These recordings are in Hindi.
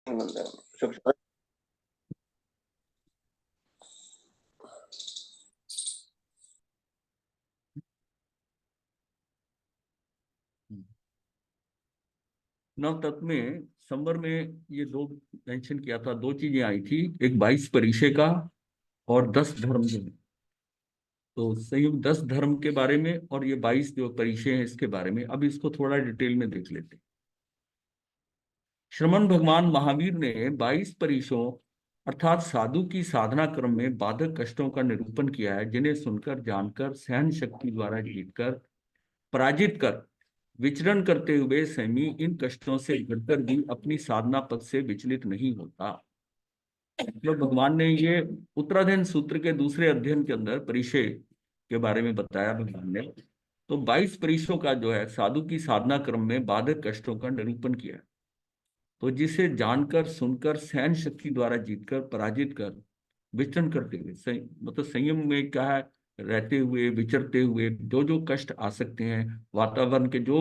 शुक्र। नव तत्व में संवर में ये दो मेंशन किया था, दो चीजें आई थी, एक 22 परिचय का और 10 धर्म के। तो संयुक्त 10 धर्म के बारे में और ये 22 जो परिचय हैं इसके बारे में अब इसको थोड़ा डिटेल में देख लेते हैं। श्रमण भगवान महावीर ने 22 परिचयों अर्थात साधु की साधना क्रम में बाधक कष्टों का निरूपण किया है, जिन्हें सुनकर जानकर सहन शक्ति द्वारा जीतकर पराजित कर विचरण करते हुए संयमी इन कष्टों से घटकर भी अपनी साधना पथ से विचलित नहीं होता। मतलब भगवान ने ये उत्तराधीन सूत्र के दूसरे अध्ययन के अंदर परिचय के बारे में बताया भगवान ने। तो 22 परिचयों का जो है साधु की साधना क्रम में बाधक कष्टों का निरूपण किया। तो जिसे जानकर सुनकर सहन शक्ति द्वारा जीतकर पराजित कर विचरण करते हुए मतलब संयम में क्या है, रहते हुए विचरते हुए जो जो कष्ट आ सकते हैं, वातावरण के जो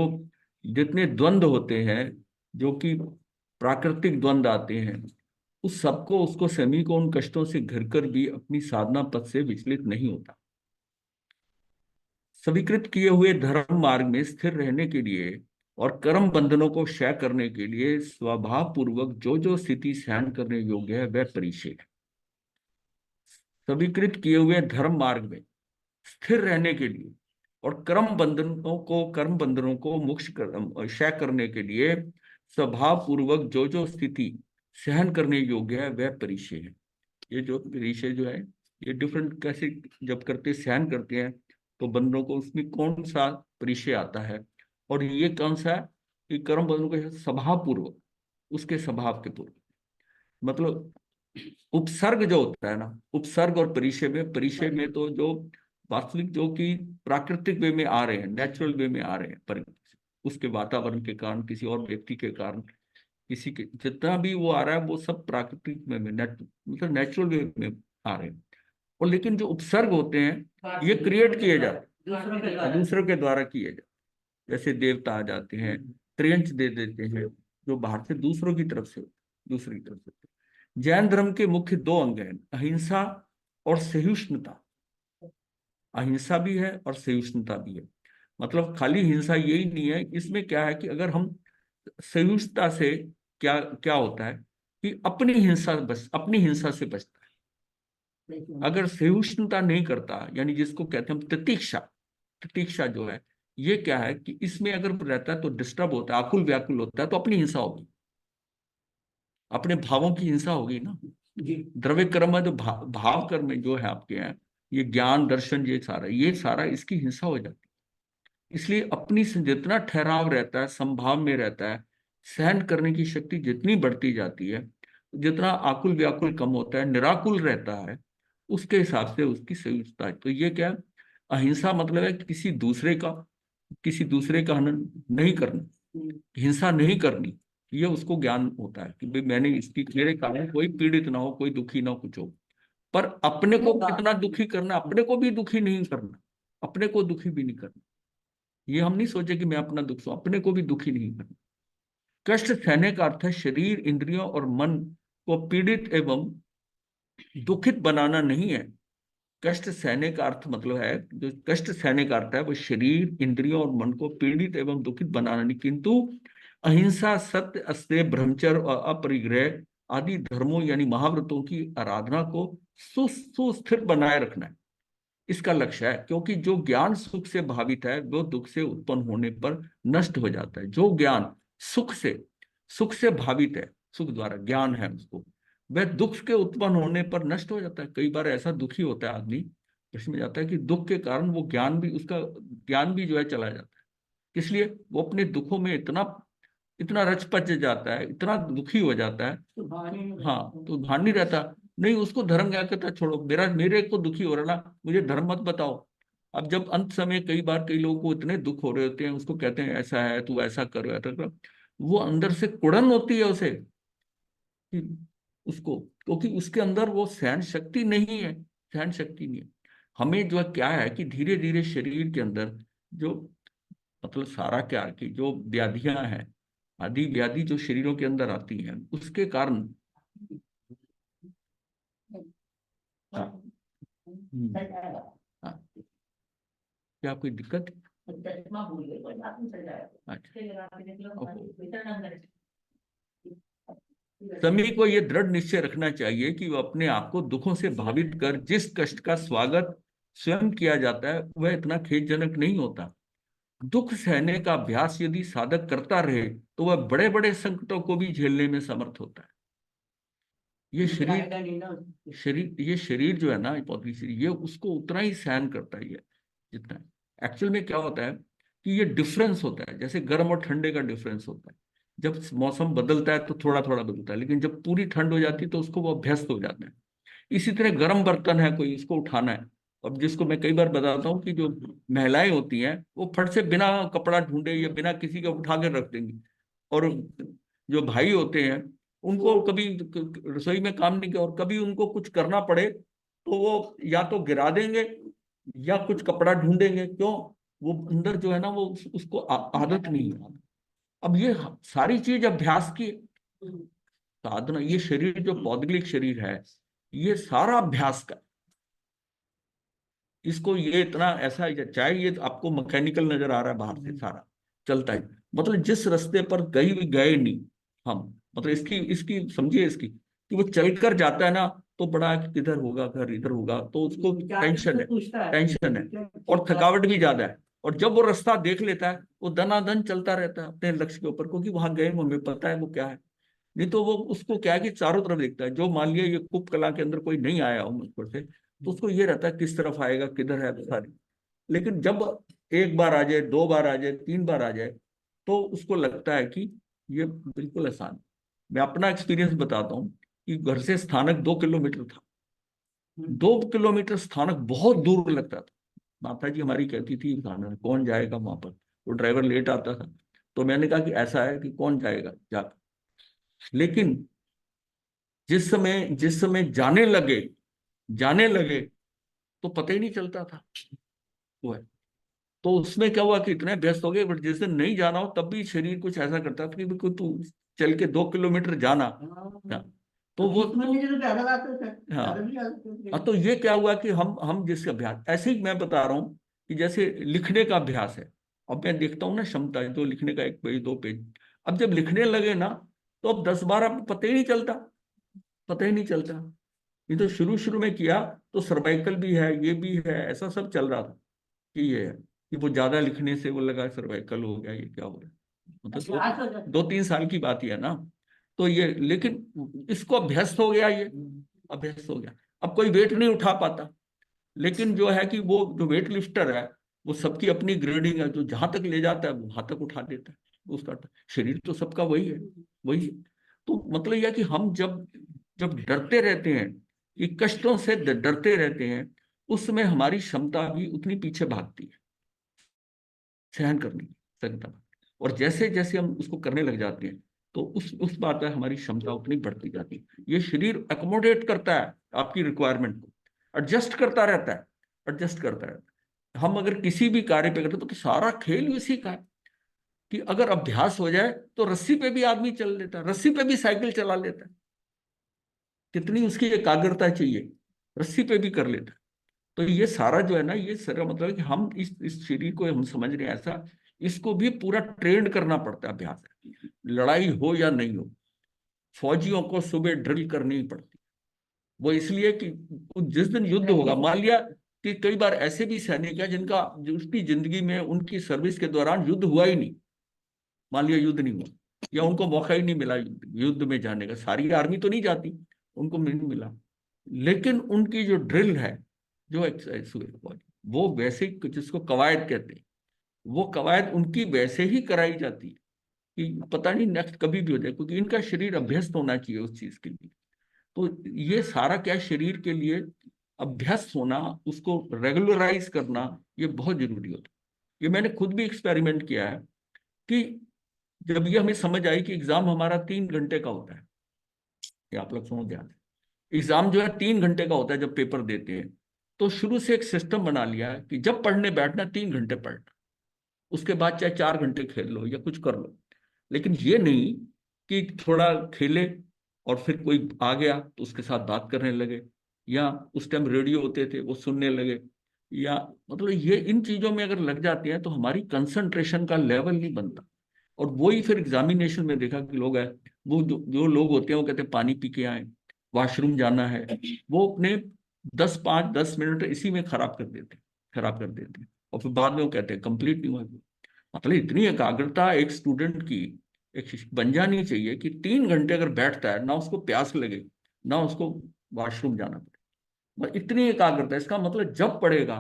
जितने द्वंद होते हैं, जो कि प्राकृतिक द्वंद आते हैं, उस सबको उसको सभी को उन कष्टों से घिर कर भी अपनी साधना पथ से विचलित नहीं होता। स्वीकृत किए हुए धर्म मार्ग में स्थिर रहने के लिए और कर्म बंधनों को क्षय करने के लिए स्वभाव पूर्वक जो जो स्थिति सहन करने योग्य है वह परिचय है। स्वीकृत किए हुए धर्म मार्ग में स्थिर रहने के लिए और कर्म बंधनों को मुक्त क्षय करने के लिए स्वभाव पूर्वक जो जो स्थिति सहन करने योग्य है वह परिचय है। ये जो परिचय जो है ये डिफरेंट कैसे जब करते सहन करते हैं तो बंधनों को उसमें कौन सा परिचय आता है, और ये कौन सा है कि कर्म बंधनों के स्वभाव पूर्वक, उसके स्वभाव के पूर्व मतलब उपसर्ग जो होता है ना, उपसर्ग और परिचय में तो जो वास्तविक जो कि प्राकृतिक वे में आ रहे हैं, नेचुरल वे में आ रहे हैं, पर उसके वातावरण के कारण, किसी और व्यक्ति के कारण, किसी के जितना भी वो आ रहा है वो सब प्राकृतिक में मतलब नेचुरल वे में आ रहे हैं। और लेकिन जो उपसर्ग होते हैं ये क्रिएट किए जाते हैं, दूसरों के द्वारा किए जाते, जैसे देवता आ जाते हैं, त्रियंच दे देते हैं जो बाहर से दूसरों की तरफ से, दूसरी तरफ से। जैन धर्म के मुख्य दो अंग हैं, अहिंसा और सहिष्णुता। अहिंसा भी है और सहिष्णुता भी है। मतलब खाली हिंसा यही नहीं है, इसमें क्या है कि अगर हम सहिष्णुता से क्या क्या होता है कि अपनी हिंसा से बचता है। अगर सहिष्णुता नहीं करता, यानी जिसको कहते हैं हम तितिक्षा, तितिक्षा जो है ये क्या है कि इसमें अगर रहता है तो डिस्टर्ब होता है, आकुल व्याकुल होता है, तो अपनी हिंसा होगी, अपने भावों की हिंसा होगी ना। द्रव्य कर्म है जो भाव कर्म में जो है आपके यहाँ, ये ज्ञान दर्शन ये सारा इसकी हिंसा हो जाती है। इसलिए अपनी से जितना ठहराव रहता है, संभाव में रहता है, सहन करने की शक्ति जितनी बढ़ती जाती है, जितना आकुल व्याकुल कम होता है, निराकुल रहता है, उसके हिसाब से उसकी सहिष्णुता है। तो ये क्या है, अहिंसा मतलब है किसी दूसरे का हनन नहीं करना, हिंसा नहीं करनी। ये उसको ज्ञान होता है कि भाई मैंने इसकी, मेरे कारण कोई पीड़ित ना हो, कोई दुखी ना हो, कुछ हो। पर अपने को कितना दुखी करना, अपने को भी दुखी नहीं करना, अपने को दुखी भी नहीं करना। ये हम नहीं सोचे कि मैं अपना दुख सो, अपने को भी दुखी नहीं करना। कष्ट सहने का अर्थ है शरीर, इंद्रियों और मन को पीड़ित एवं दुखित बनाना नहीं है। कष्ट सहने का अर्थ मतलब है, जो कष्ट सहने का अर्थ है वो शरीर, इंद्रियों और मन को पीड़ित एवं दुखित बनाना नहीं, किंतु अहिंसा, सत्य, अस्तेय, ब्रह्मचर्य और अपरिग्रह आदि धर्मों यानी महाव्रतों की आराधना को सुस्थिर बनाए रखना है, इसका लक्ष्य है। क्योंकि जो ज्ञान सुख से भावित है वो दुख से उत्पन्न होने पर नष्ट हो जाता है। जो ज्ञान सुख से भावित है, सुख द्वारा ज्ञान है उसको, वह दुख के उत्पन्न होने पर नष्ट हो जाता है। कई बार ऐसा दुखी होता है आदमी, इसमें जाता है कि दुख के कारण वो ज्ञान भी, उसका ज्ञान भी जो है चला जाता है। इसलिए वो अपने दुखों में इतना इतना रच पच जाता है, इतना दुखी हो जाता है। हाँ, तो भान नहीं रहता। नहीं, उसको धर्म क्या कहता है, छोड़ो, मेरे को दुखी हो रहा ना, मुझे धर्म मत बताओ। अब जब अंत समय कई बार कई लोगों को इतने दुख हो रहे होते हैं, उसको कहते हैं ऐसा है, तू ऐसा करो, ऐसा करो, वो अंदर से कुड़न होती है उसे कि उसको, क्योंकि उसके अंदर वो सहन शक्ति नहीं है, सहन शक्ति नहीं है। हमें जो है क्या है कि धीरे धीरे शरीर के अंदर जो मतलब सारा क्या कि जो व्याधियां हैं, आदि व्याधि जो शरीरों के अंदर आती है उसके कारण। हाँ। हाँ, क्या कोई दिक्कत? सभी को ये दृढ़ निश्चय रखना चाहिए कि वो अपने आप को दुखों से भावित कर जिस कष्ट का स्वागत स्वयं किया जाता है वह इतना खेदजनक नहीं होता। दुख सहने का अभ्यास यदि साधक करता रहे तो वह बड़े बड़े संकटों को भी झेलने में समर्थ होता है। ये शरीर जो है ना, पौधरी शरीर, ये उसको उतना ही सहन करता है ये जितना। एक्चुअल में क्या होता है कि ये डिफरेंस होता है, जैसे गर्म और ठंडे का डिफरेंस होता है। जब मौसम बदलता है तो थोड़ा थोड़ा बदलता है, लेकिन जब पूरी ठंड हो जाती है तो उसको वो अभ्यस्त हो जाता है। इसी तरह गर्म बर्तन है, कोई उसको उठाना है। अब जिसको मैं कई बार बताता हूँ कि जो महिलाएं होती हैं वो फट से बिना कपड़ा ढूंढे या बिना किसी का उठा के रख देंगी, और जो भाई होते हैं उनको कभी रसोई में काम नहीं किया और कभी उनको कुछ करना पड़े तो वो या तो गिरा देंगे या कुछ कपड़ा ढूंढेंगे। क्यों? वो अंदर जो है ना वो उसको आदत नहीं है। अब ये सारी चीज अभ्यास की साधना। ये शरीर जो पौद्गलिक शरीर है ये सारा अभ्यास का। इसको ये इतना ऐसा, चाहे ये आपको मैकेनिकल नजर आ रहा है बाहर से, सारा चलता है, मतलब जिस रास्ते पर गए नहीं हम, मतलब इसकी इसकी समझिए इसकी कि वो चलकर जाता है ना तो बड़ा किधर होगा, घर इधर होगा, तो उसको टेंशन है और थकावट भी ज्यादा है। और जब वो रास्ता देख लेता है वो दनादन चलता रहता है अपने लक्ष्य के ऊपर, क्योंकि वहां गए हमें पता है वो क्या है। नहीं तो वो उसको क्या है कि चारों तरफ देखता है। जो मान लिया ये कुप कला के अंदर कोई नहीं आया हो मुझको से, तो उसको ये रहता है किस तरफ आएगा, किधर है सारी। लेकिन जब एक बार आ जाए, दो बार आ जाए, तीन बार आ जाए, तो उसको लगता है कि ये बिल्कुल आसान है। मैं अपना एक्सपीरियंस बताता हूँ कि घर से स्थानक 2 किलोमीटर था। 2 किलोमीटर स्थानक बहुत दूर लगता था। माता जी हमारी कहती थी स्थानक कौन जाएगा वहां पर, वो ड्राइवर लेट आता था। तो मैंने कहा कि ऐसा है कि कौन जाएगा जाकर। लेकिन जिस समय जाने लगे तो पता ही नहीं चलता था वो है। तो उसमें क्या हुआ कि इतने व्यस्त हो गए, बट जिस दिन नहीं जाना हो तब भी शरीर कुछ ऐसा करता था कि बिल्कुल तू चल के 2 किलोमीटर जाना। हाँ, तो वो हाँ। हाँ, तो ये क्या हुआ कि हम जिसका अभ्यास, ऐसे ही मैं बता रहा हूँ कि जैसे लिखने का अभ्यास है। अब मैं देखता हूँ ना क्षमता है, तो लिखने का 1 पेज 2 पेज, अब जब लिखने लगे ना तो अब 10-12 पता ही नहीं चलता, पता ही नहीं चलता। ये तो शुरू शुरू में किया तो सर्वाइकल भी है, ये भी है, ऐसा सब चल रहा था कि ये है कि वो ज्यादा लिखने से वो लगा सर्वाइकल हो गया, ये क्या हो रहा है। मतलब 2-3 साल की बात ही है ना। तो ये, लेकिन इसको अभ्यस्त हो गया, ये अभ्यस्त हो गया। अब कोई वेट नहीं उठा पाता, लेकिन जो है कि वो जो वेट लिफ्टर है वो सबकी अपनी ग्रेडिंग है, जो जहां तक ले जाता है वो वहां तक उठा देता है उसका। शरीर तो सबका वही है, वही है। तो मतलब यह कि हम जब जब डरते रहते हैं, ये कष्टों से डरते रहते हैं, उस समय हमारी क्षमता भी उतनी पीछे भागती है सहन करने की क्षमता। और जैसे जैसे हम उसको करने लग जाते हैं तो उस बात पर हमारी क्षमता उतनी बढ़ती जाती है। ये शरीर अकोमोडेट करता है आपकी रिक्वायरमेंट को, एडजस्ट करता रहता है, एडजस्ट करता रहता है। हम अगर किसी भी कार्य पे करते तो सारा खेल इसी का है कि अगर अभ्यास हो जाए तो रस्सी पे भी आदमी चल लेता है, रस्सी पे भी साइकिल चला लेता है। कितनी उसकी एकाग्रता चाहिए, रस्सी पे भी कर लेता है। तो ये सारा जो है ना, ये सारा मतलब है कि हम इस शरीर को हम समझ रहे हैं ऐसा, इसको भी पूरा ट्रेंड करना पड़ता है अभ्यास। लड़ाई हो या नहीं हो, फौजियों को सुबह ड्रिल करनी ही पड़ती। वो इसलिए कि जिस दिन युद्ध होगा, मान लिया कि कई बार ऐसे भी सैनिक हैं जिनका उसकी जिंदगी में उनकी सर्विस के दौरान युद्ध हुआ ही नहीं। मान लिया युद्ध नहीं हुआ या उनको मौका ही नहीं मिला युद्ध में जाने का, सारी आर्मी तो नहीं जाती, उनको नहीं मिला। लेकिन उनकी जो ड्रिल है, जो एक्सरसाइज हुए, वो वैसे जिसको कवायद कहते हैं, वो कवायद उनकी वैसे ही कराई जाती है कि पता नहीं नेक्स्ट कभी भी हो जाए, क्योंकि इनका शरीर अभ्यस्त होना चाहिए उस चीज के लिए। तो ये सारा क्या शरीर के लिए अभ्यस्त होना, उसको रेगुलराइज करना, ये बहुत जरूरी होता है। ये मैंने खुद भी एक्सपेरिमेंट किया है कि जब ये हमें समझ आई कि एग्जाम हमारा 3 घंटे का होता है, ये आप लोग समझ ध्यान, एग्जाम जो है 3 घंटे का होता है जब पेपर देते हैं, तो शुरू से एक सिस्टम बना लिया है कि जब पढ़ने बैठना 3 घंटे पढ़ना, उसके बाद चाहे 4 घंटे खेल लो या कुछ कर लो। लेकिन ये नहीं कि थोड़ा खेले और फिर कोई आ गया तो उसके साथ बात करने लगे, या उस टाइम रेडियो होते थे वो सुनने लगे, या मतलब ये इन चीजों में अगर लग जाते हैं तो हमारी कंसंट्रेशन का लेवल नहीं बनता। और वही फिर एग्जामिनेशन में देखा कि लोग है, वो जो लोग होते हैं वो कहते हैं पानी पी के आए, वॉशरूम जाना है, वो अपने 10 5 10 मिनट इसी में खराब कर देते हैं, और फिर बाद में वो कहते हैं कंप्लीट नहीं हुआ। मतलब इतनी एकाग्रता एक स्टूडेंट की एक बन जानी चाहिए कि 3 घंटे अगर बैठता है ना उसको प्यास लगे, ना उसको वॉशरूम जाना पड़े, बस इतनी एकाग्रता। इसका मतलब जब पढ़ेगा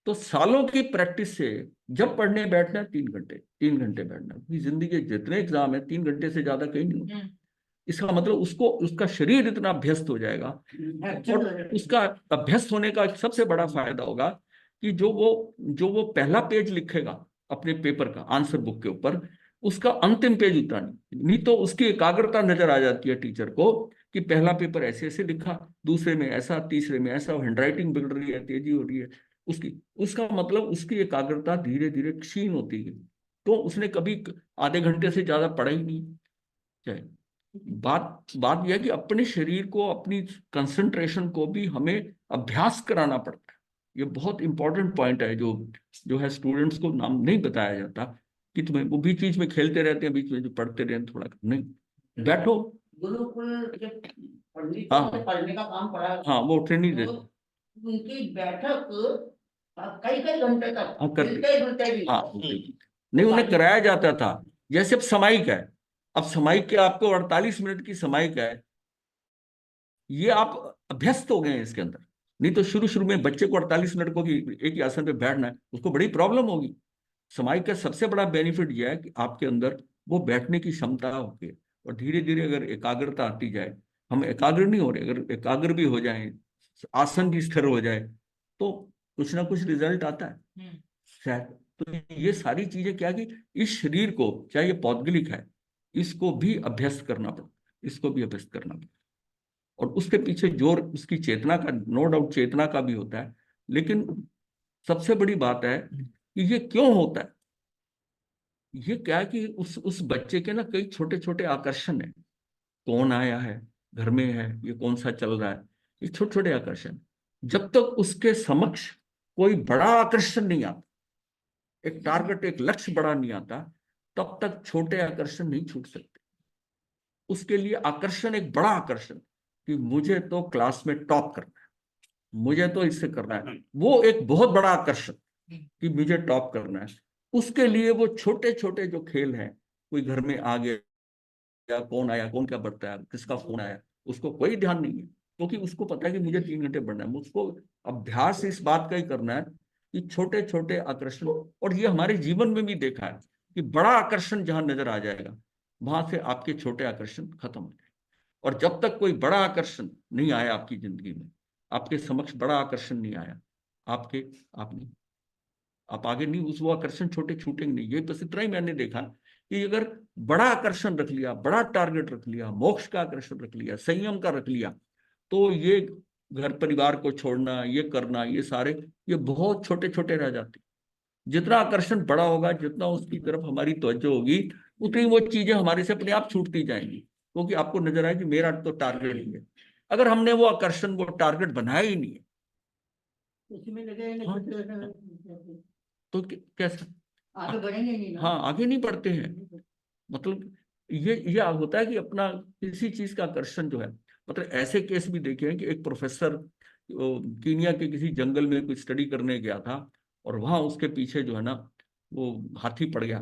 तो सालों की प्रैक्टिस से जब पढ़ने बैठना है 3 घंटे, 3 घंटे बैठना है। क्योंकि जिंदगी के जितने एग्जाम है 3 घंटे से ज्यादा कहीं नहीं होता। इसका मतलब उसको उसका शरीर इतना अभ्यस्त हो जाएगा, और उसका अभ्यस्त होने का सबसे बड़ा फायदा होगा कि जो वो पहला पेज लिखेगा अपने पेपर का आंसर बुक के ऊपर, उसका अंतिम पेज उतना नहीं तो उसकी एकाग्रता नजर आ जाती है टीचर को कि पहला पेपर ऐसे ऐसे लिखा, दूसरे में ऐसा, तीसरे में ऐसा, हैंडराइटिंग बिगड़ रही है, तेजी हो रही है उसकी। उसका मतलब उसकी एकाग्रता धीरे धीरे क्षीण होती है, तो उसने कभी आधे घंटे से ज्यादा पढ़ा ही नहीं। चाहे बात बात यह है कि अपने शरीर को, अपनी कंसंट्रेशन को भी हमें अभ्यास कराना पड़ता है। ये बहुत इंपॉर्टेंट पॉइंट है जो जो है स्टूडेंट्स को नाम नहीं बताया जाता कि तुम्हें वो बीच बीच में खेलते रहते हैं, बीच में जो पढ़ते रहते हैं, थोड़ा नहीं बैठो। गुरुकुल जब पढ़ने का काम पड़ा, हाँ वो ट्रेनिंग देते, उनकी बैठक कई कई घंटे तक, हाँ करते, हाँ नहीं उन्हें कराया जाता था। जैसे अब समाई का है, अब समाई के आपको 48 मिनट की समाई का है, ये आप अभ्यस्त हो गए हैं इसके अंदर। नहीं तो शुरू शुरू में बच्चे को 48 मिनट को एक ही आसन पे बैठना है, उसको बड़ी प्रॉब्लम होगी। समाई का सबसे बड़ा बेनिफिट यह है कि आपके अंदर वो बैठने की क्षमता होगी, और धीरे धीरे अगर एकाग्रता आती जाए, हम एकाग्र नहीं हो रहे, अगर एकाग्र भी हो जाए, आसन भी स्थिर हो जाए, तो कुछ ना कुछ रिजल्ट आता है शायद। तो ये सारी चीजें क्या कि इस शरीर को, चाहे ये पौद्गलिक है, इसको भी अभ्यस्त करना पड़ता है, इसको भी अभ्यस्त करना पड़ता है। और उसके पीछे जोर उसकी चेतना का, नो डाउट चेतना का भी होता है, लेकिन सबसे बड़ी बात है कि ये क्यों होता है। ये क्या है कि उस बच्चे के ना कई छोटे छोटे आकर्षण है, कौन आया है, घर में है, ये कौन सा चल रहा है, ये छोटे छोटे आकर्षण। जब तक उसके समक्ष कोई बड़ा आकर्षण नहीं आता, एक टारगेट, एक लक्ष्य बड़ा नहीं आता, तब तक छोटे आकर्षण नहीं छूट सकते। उसके लिए आकर्षण, एक बड़ा आकर्षण कि मुझे तो क्लास में टॉप करना है, मुझे तो इससे करना है, वो एक बहुत बड़ा आकर्षण कि मुझे टॉप करना है। उसके लिए वो छोटे छोटे जो खेल हैं, कोई घर में आ गया, कौन आया, कौन क्या बढ़ता है, किसका फोन आया, उसको कोई ध्यान नहीं है, क्योंकि उसको पता है कि मुझे 3 घंटे पढ़ना है। उसको अभ्यास इस बात का ही करना है कि छोटे छोटे आकर्षण, और ये हमारे जीवन में भी देखा है कि बड़ा आकर्षण जहां नजर आ जाएगा, वहां से आपके छोटे आकर्षण खत्म हो जाएंगे। और जब तक कोई बड़ा आकर्षण नहीं आया आपकी जिंदगी में, आपके समक्ष बड़ा आकर्षण नहीं आया, आपके आप नहीं, आप आगे नहीं, उस वो आकर्षण छोटे छूटेंगे नहीं। ये बस इतना ही मैंने देखा कि अगर बड़ा आकर्षण रख लिया, बड़ा टारगेट रख लिया, मोक्ष का आकर्षण रख लिया, संयम का रख लिया, तो ये घर परिवार को छोड़ना, ये करना, ये सारे, ये बहुत छोटे छोटे रह जाते। जितना आकर्षण बड़ा होगा, जितना उसकी तरफ हमारी तवज्जो होगी, उतनी वो चीजें हमारे से अपने आप छूटती जाएंगी, क्योंकि आपको नजर आए कि मेरा तो टारगेट ही है। अगर हमने वो आकर्षण, वो टारगेट बनाया ही नहीं है, उसमें लगे, हाँ, तो कैसे आगे बढ़ेंगे नहीं ना। हाँ आगे नहीं बढ़ते हैं। मतलब ये होता है कि अपना किसी चीज का आकर्षण जो है, मतलब ऐसे केस भी देखे हैं कि एक प्रोफेसर कीनिया के किसी जंगल में कुछ स्टडी करने गया था, और वहां उसके पीछे जो है ना वो हाथी पड़ गया।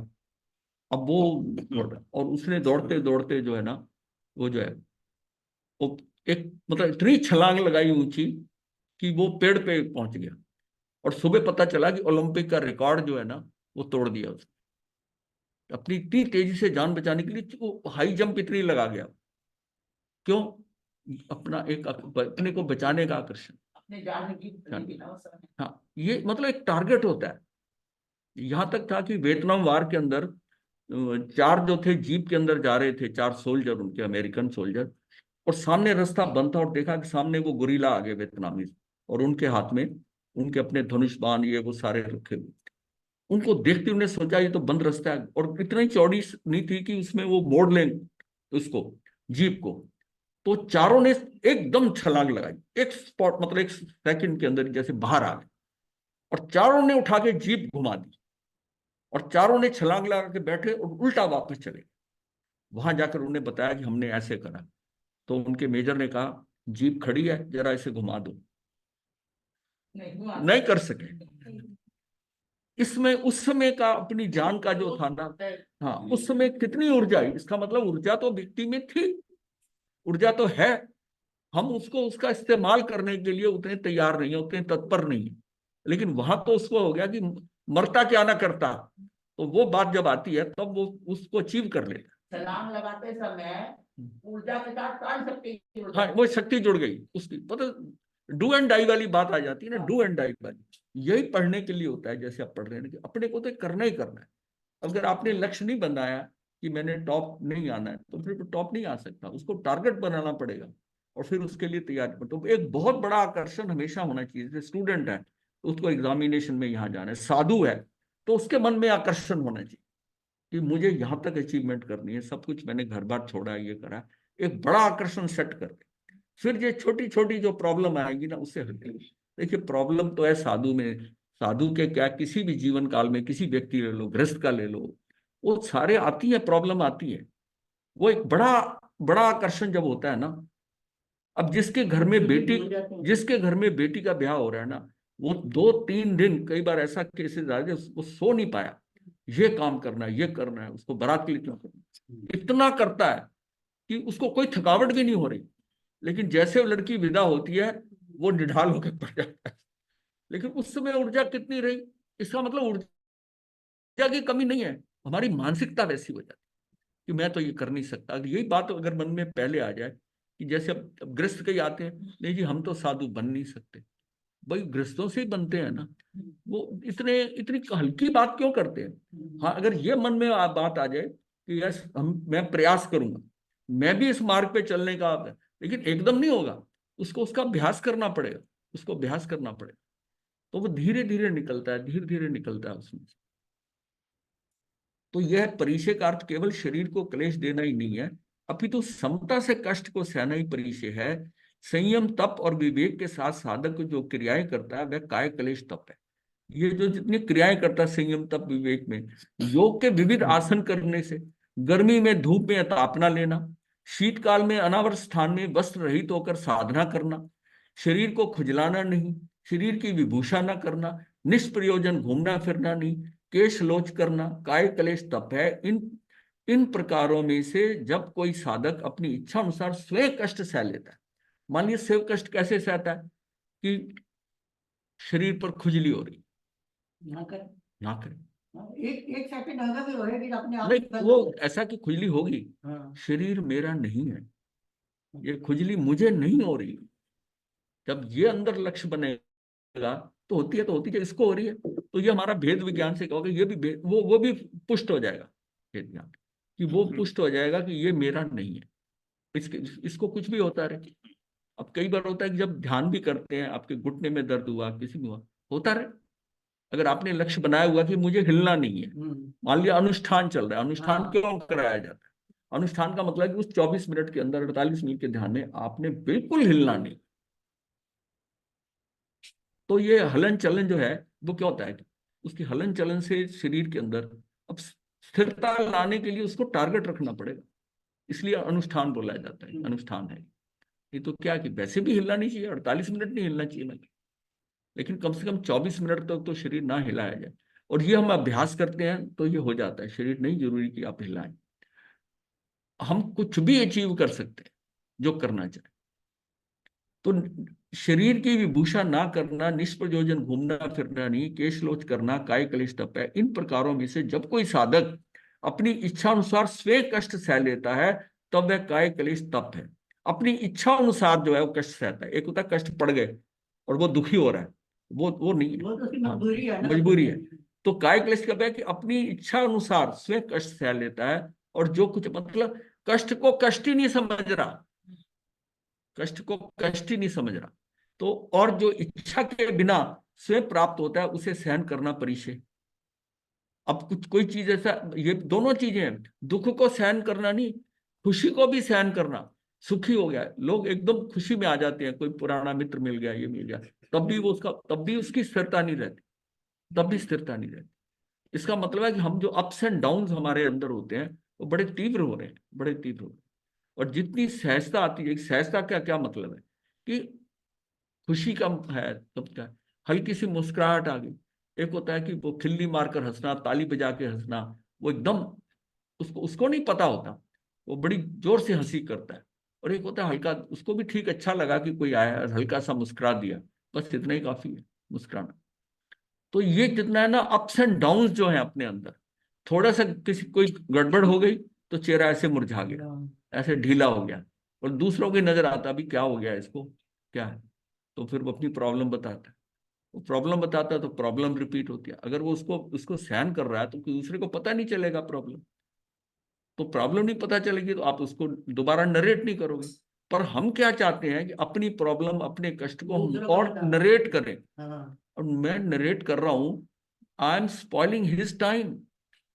अब वो और उसने दौड़ते दौड़ते जो है ना, वो जो है वो एक मतलब इतनी छलांग लगाई ऊंची कि वो पेड़ पे पहुंच गया। और सुबह पता चला कि ओलंपिक का रिकॉर्ड जो है ना वो तोड़ दिया उसने, अपनी इतनी तेजी से जान बचाने के लिए वो हाई जंप इतनी लगा गया। क्यों? अपना एक अपने को बचाने का आकर्षण, अपने जान की, हाँ ये मतलब एक टारगेट होता है। यहां तक था कि वियतनाम वार के अंदर चार जो थे जीप के अंदर जा रहे थे, चार सोल्जर, उनके अमेरिकन सोल्जर, और सामने रास्ता बंद था, और देखा कि सामने वो गुरीला आ गए वियतनामी, और उनके हाथ में उनके अपने धनुष बाण ये वो सारे रखे हुए। उनको देखते उन्हें सोचा ये तो बंद रास्ता है, और इतनी चौड़ी नहीं थी कि उसमें वो मोड़ लें उसको, जीप को। तो चारों ने एकदम छलांग लगाई, एक स्पॉट मतलब एक सेकंड के अंदर जैसे बाहर आ गए, और चारों ने उठा के जीप घुमा दी, और चारों ने छलांग लगा के बैठे और उल्टा वापस चले। वहां जाकर उन्हें बताया कि हमने ऐसे करा। तो उनके मेजर ने कहा जीप खड़ी है, जरा इसे घुमा दो। नहीं कर सके। इसमें उस समय का अपनी जान का जो था ना, हाँ, उस समय कितनी ऊर्जा है, इसका मतलब ऊर्जा तो व्यक्ति में थी, ऊर्जा तो है। हम उसको उसका इस्तेमाल करने के लिए उतने तैयार नहीं है, उतने तत्पर नहीं है। लेकिन वहां तो उसको हो गया कि मरता क्या ना करता। तो वो बात जब आती है तब वो उसको अचीव कर लेता। छलांग लगाते समय ऊर्जा के साथ प्राण शक्ति, हाँ, वो शक्ति जुड़ गई उसकी, मतलब डू एंड डाई वाली बात आ जाती है ना, डू एंड डाई वाली। यही पढ़ने के लिए होता है, जैसे आप पढ़ रहे हैं कि अपने को तो करना ही करना है। अगर आपने लक्ष्य नहीं बनाया कि मैंने टॉप नहीं आना है, तो फिर टॉप नहीं आ सकता, उसको टारगेट बनाना पड़ेगा, और फिर उसके लिए तैयारी। तो एक बहुत बड़ा आकर्षण हमेशा होना चाहिए। जैसे स्टूडेंट है तो उसको एग्जामिनेशन में यहाँ जाना है, साधु है तो उसके मन में आकर्षण होना चाहिए कि मुझे यहाँ तक अचीवमेंट करनी है, सब कुछ मैंने घर बार छोड़ा है, ये करा। एक बड़ा आकर्षण सेट कर, फिर ये छोटी छोटी जो प्रॉब्लम आएगी ना उससे हटेगी। देखिए प्रॉब्लम तो है साधु में, साधु के क्या, किसी भी जीवन काल में किसी व्यक्ति ले लो, गृहस्थ का ले लो, वो सारे आती है, प्रॉब्लम आती है। वो एक बड़ा बड़ा आकर्षण जब होता है ना। अब जिसके घर में बेटी का ब्याह हो रहा है ना, वो 2-3 दिन, कई बार ऐसा केसेस आ गए वो सो नहीं पाया, ये काम करना है, ये करना है, उसको बारात के लिए क्यों करना है। इतना करता है कि उसको कोई थकावट भी नहीं हो रही। लेकिन जैसे वो लड़की विदा होती है वो निढाल होकर पड़ जाता है। लेकिन उस समय ऊर्जा कितनी रही, इसका मतलब ऊर्जा की कमी नहीं है, हमारी मानसिकता वैसी हो जाती है कि मैं तो ये कर नहीं सकता। यही बात अगर मन में पहले आ जाए कि जैसे अब गृहस्थ कई आते हैं, नहीं जी हम तो साधु बन नहीं सकते। भाई गृहस्थों से ही बनते हैं ना, वो इतने इतनी हल्की बात क्यों करते हैं। हाँ, अगर ये मन में बात आ जाए कि यस मैं प्रयास करूंगा, मैं भी इस मार्ग पे चलने का, लेकिन एकदम नहीं होगा, उसको उसका अभ्यास करना पड़ेगा, उसको अभ्यास करना पड़ेगा। तो वो धीरे धीरे निकलता है, धीरे धीरे निकलता है उसमें। तो यह परिचय का अर्थ केवल शरीर को क्लेश देना ही नहीं है, अपितु समता से कष्ट को सहना ही परिचय है। संयम तप और विवेक के साथ साधक जो क्रियाएं करता है वह काय क्लेश तप है। ये जो जितनी क्रियाएं करता है संयम तप विवेक में, योग के विविध आसन करने से, गर्मी में धूप में तापना लेना, शीतकाल में अनावृत स्थान में वस्त्र रहित होकर साधना करना, शरीर को खुजलाना नहीं, शरीर की विभूषा न करना, निष्प्रयोजन घूमना फिरना नहीं, केश लोच करना, काय कलेश तप है। इन इन प्रकारों में से जब कोई साधक अपनी इच्छा अनुसार स्वयं कष्ट सह लेता है। मान लीजिए स्वयं कष्ट कैसे सहता है कि शरीर पर खुजली हो रही, ना करे, ना करे, एक एक सेकंड अगर भी होएगी तो अपने आप नहीं वो ऐसा कि खुजली होगी, शरीर मेरा नहीं है, ये खुजली मुझे नहीं हो रही। जब ये अंदर लक्ष्य बनेगा तो होती है, तो होती है, इसको हो रही है, तो ये हमारा भेद विज्ञान से कहोगे, ये भी वो भी पुष्ट हो जाएगा, भेद ज्ञान कि वो पुष्ट हो जाएगा कि ये मेरा नहीं है। इसको कुछ भी होता रहे। अब कई बार होता है कि जब ध्यान भी करते हैं, आपके घुटने में दर्द हुआ, किसी में हुआ, होता रहे। अगर आपने लक्ष्य बनाया हुआ कि मुझे हिलना नहीं है, मान लिया अनुष्ठान चल रहा है, अनुष्ठान क्यों कराया जाता है, अनुष्ठान का मतलब कि उस 24 मिनट के अंदर, 48 मिनट के ध्यान में आपने बिल्कुल हिलना नहीं। तो ये हलन चलन जो है वो क्या होता है कि उसकी हलन चलन से शरीर के अंदर अब स्थिरता लाने के लिए उसको टारगेट रखना पड़ेगा। इसलिए अनुष्ठान बोला जाता है, अनुष्ठान है। ये तो क्या कि वैसे भी हिलना नहीं चाहिए, 48 मिनट नहीं हिलना चाहिए ना, लेकिन कम से कम 24 मिनट तक तो शरीर ना हिलाया जाए। और ये हम अभ्यास करते हैं तो ये हो जाता है, शरीर नहीं जरूरी कि आप हिलाएं। हम कुछ भी अचीव कर सकते हैं जो करना चाहे। तो शरीर की विभूषा ना करना, निष्प्रयोजन घूमना फिरना नहीं, केशलोच करना काय कलेश तप है। इन प्रकारों में से जब कोई साधक अपनी इच्छा अनुसार स्वयं कष्ट सह लेता है तब वह काय कलेश तप है। अपनी इच्छा अनुसार जो है वो कष्ट सहता है। एक होता है कष्ट पड़ गए और वो दुखी हो रहा है, वो नहीं, वो तो उसकी हाँ, मजबूरी है ना, मजबूरी है। तो काय क्लेश का है कि अपनी इच्छा अनुसार स्वयं कष्ट सह लेता है, और जो कुछ मतलब कष्ट को कष्ट ही नहीं समझ रहा, कष्ट को कष्ट ही नहीं समझ रहा। तो और जो इच्छा के बिना स्वयं प्राप्त होता है उसे सहन करना परिचय। अब कुछ कोई चीज ऐसा, ये दोनों चीजें हैं, दुख को सहन करना नहीं, खुशी को भी सहन करना। सुखी हो गया, लोग एकदम खुशी में आ जाते हैं, कोई पुराना मित्र मिल गया, ये मिल गया, तब भी उसकी स्थिरता नहीं रहती, तब भी स्थिरता नहीं रहती। इसका मतलब है कि हम जो अप्स एंड डाउन्स हमारे अंदर होते हैं वो बड़े तीव्र हो रहे हैं, बड़े तीव्र हो रहे हैं। और जितनी सहजता आती है, सहजता का क्या मतलब है कि खुशी कम है तब क्या, हल्की सी मुस्कुराहट आ गई। एक होता है कि वो खिल्ली मारकर हंसना, ताली बजा के हंसना, वो एकदम उसको उसको नहीं पता होता, वो बड़ी जोर से हंसी करता है। और एक होता है हल्का, उसको भी ठीक अच्छा लगा कि कोई आया और हल्का सा मुस्कुरा दिया, बस इतना ही काफी है, मुस्कुराना। तो ये जितना है ना, अप्स एंड डाउन्स जो है अपने अंदर, थोड़ा सा किसी कोई गड़बड़ हो गई तो चेहरा ऐसे मुरझा गया, ऐसे ढीला हो गया, और दूसरों की नजर आता भी क्या हो गया इसको, क्या है। तो फिर वो अपनी प्रॉब्लम बताता है, वो प्रॉब्लम बताता है तो प्रॉब्लम रिपीट होती है। अगर वो उसको उसको सहन कर रहा है तो दूसरे को पता नहीं चलेगा प्रॉब्लम, तो प्रॉब्लम नहीं पता चलेगी तो आप उसको दोबारा नरेट नहीं करोगे। पर हम क्या चाहते हैं कि अपनी प्रॉब्लम, अपने कष्ट को हम और नरेट करें। और मैं नरेट कर रहा हूं, I am spoiling his time,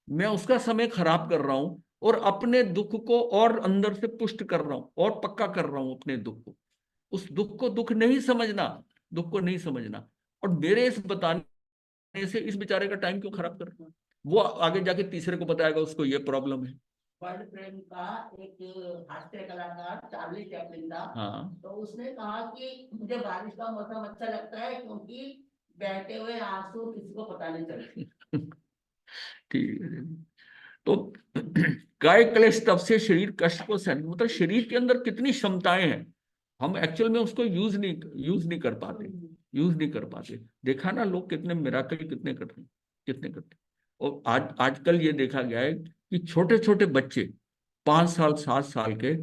मैं उसका समय खराब कर रहा हूं, और अपने दुख को और अंदर से पुष्ट कर रहा हूं और पक्का कर रहा हूं अपने दुख को। उस दुख को दुख नहीं समझना, दुख को नहीं समझना। और मेरे इस बताने से इस बेचारे का टाइम क्यों खराब कर रहा है, वो आगे जाके तीसरे को बताएगा उसको ये प्रॉब्लम है। वर्ल्ड प्रेम का एक हास्य कलाकार चार्ली चैपलिन था। हाँ तो उसने कहा कि मुझे बारिश का मौसम अच्छा लगता है क्योंकि बहते हुए आंसू किसी को पता नहीं चलते। ठीक है। तो काय क्लेश तब से शरीर कष्ट को सहन, मतलब शरीर के अंदर कितनी क्षमताएं हैं, हम एक्चुअल में उसको यूज नहीं कर पाते, यूज नहीं कर पाते। देखा ना, लोग कितने मिराकल कितने करते हैं, कितने करते हैं। और आजकल ये देखा गया है कि छोटे छोटे बच्चे, 5 साल 7 साल के,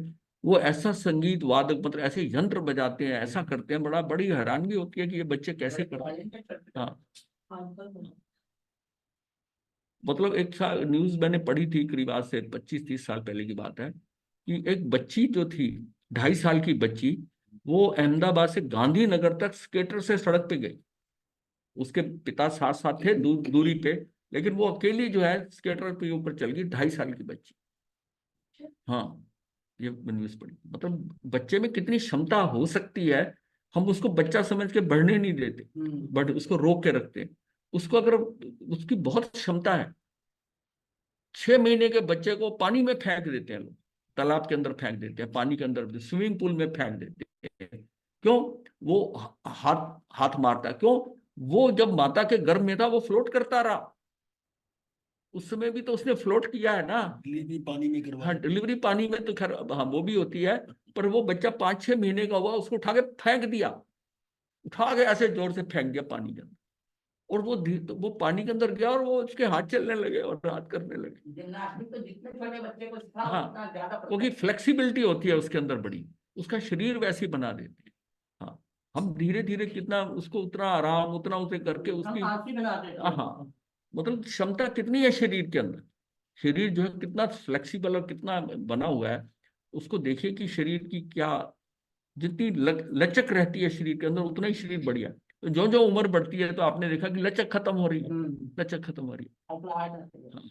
वो ऐसा संगीत वादक, मतलब ऐसे यंत्र बजाते हैं, ऐसा करते हैं, बड़ी हैरानगी होती है कि ये बच्चे कैसे करते हैं। हाँ, मतलब एक साल न्यूज मैंने पढ़ी थी, करीब आज से 25-30 साल पहले की बात है, कि एक बच्ची जो थी, 2.5 साल की बच्ची, वो अहमदाबाद से गांधीनगर तक स्केटर से सड़क पे गई। उसके पिता साथ साथ थे, दूरी पे, लेकिन वो अकेली जो है स्केटर पे ऊपर चल गई, 2.5 साल की बच्ची। हाँ, ये न्यूज पढ़ी। मतलब बच्चे में कितनी क्षमता हो सकती है, हम उसको बच्चा समझ के बढ़ने नहीं देते, बट उसको रोक के रखते हैं। उसको अगर, उसकी बहुत क्षमता है। 6 महीने के बच्चे को पानी में फेंक देते हैं लोग, तालाब के अंदर फेंक देते हैं, पानी के अंदर, स्विमिंग पूल में फेंक देते हैं। क्यों? वो हाथ हाथ मारता है, क्यों? वो जब माता के गर्भ में था वो फ्लोट करता रहा, उस समय भी तो उसने फ्लोट किया है ना। डिलीवरी पानी में हाँ, करवाई। डिलीवरी पानी में तो खैर, हाँ वो भी होती है। पर वो बच्चा 5-6 महीने का हुआ, उसको उठा के फेंक दिया, उठा के ऐसे जोर से फेंक दिया पानी के अंदर। और तो वो पानी के अंदर गया और वो उसके हाथ चलने लगे और हाथ करने लगे। जिम्नास्टिक तो जितने छोटे बच्चे को सिखाओ हाँ, उतना ज्यादा क्योंकि फ्लेक्सिबिलिटी होती है उसके अंदर बड़ी, उसका शरीर वैसी बना देती है। हाँ, हम धीरे धीरे कितना उसको, उतना आराम, उतना उसे करके उसकी, हम आंसी बना देते हैं। हाँ, मतलब क्षमता कितनी है शरीर के अंदर, शरीर जो है कितना फ्लेक्सिबल और कितना बना हुआ है। उसको देखिए कि शरीर की क्या, जितनी लचक रहती है शरीर के अंदर, उतना ही शरीर बढ़िया। तो जो जो उम्र बढ़ती है तो आपने देखा कि लचक खत्म हो रही है, लचक खत्म हो रही है। हाँ।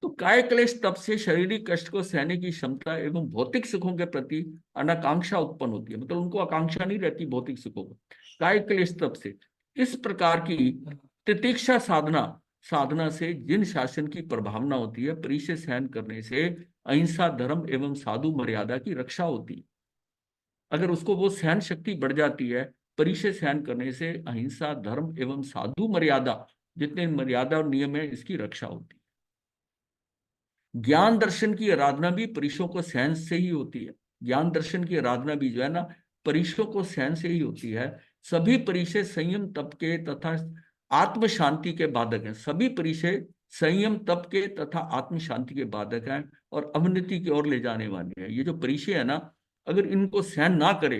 तो काय क्लेश तब से शारीरिक कष्ट को सहने की क्षमता एवं भौतिक सुखों के प्रति अनाकांक्षा उत्पन्न होती है, मतलब उनको आकांक्षा नहीं रहती भौतिक सुखों को। काय क्लेश तब से, इस प्रकार की तितिक्षा साधना, साधना से जिन शासन की प्रभावना होती है, परिचय सहन करने से अहिंसा धर्म एवं साधु मर्यादा की रक्षा होती है। अगर उसको वो सहन शक्ति बढ़ जाती है, परिचय सहन करने से अहिंसा धर्म एवं साधु मर्यादा, जितने मर्यादा और नियम है, इसकी रक्षा होती है। ज्ञान दर्शन की आराधना भी परिशों को सहन से ही होती है। ज्ञान दर्शन की आराधना भी जो है ना, परिशों को सहन से ही होती है। सभी परिचय संयम तप के तथा आत्म शांति के बाधक हैं। सभी परिचय संयम तप के तथा आत्म शांति के बाधक हैं और अवनति की ओर ले जाने वाले हैं। ये जो परिचय है ना, अगर इनको सहन ना करे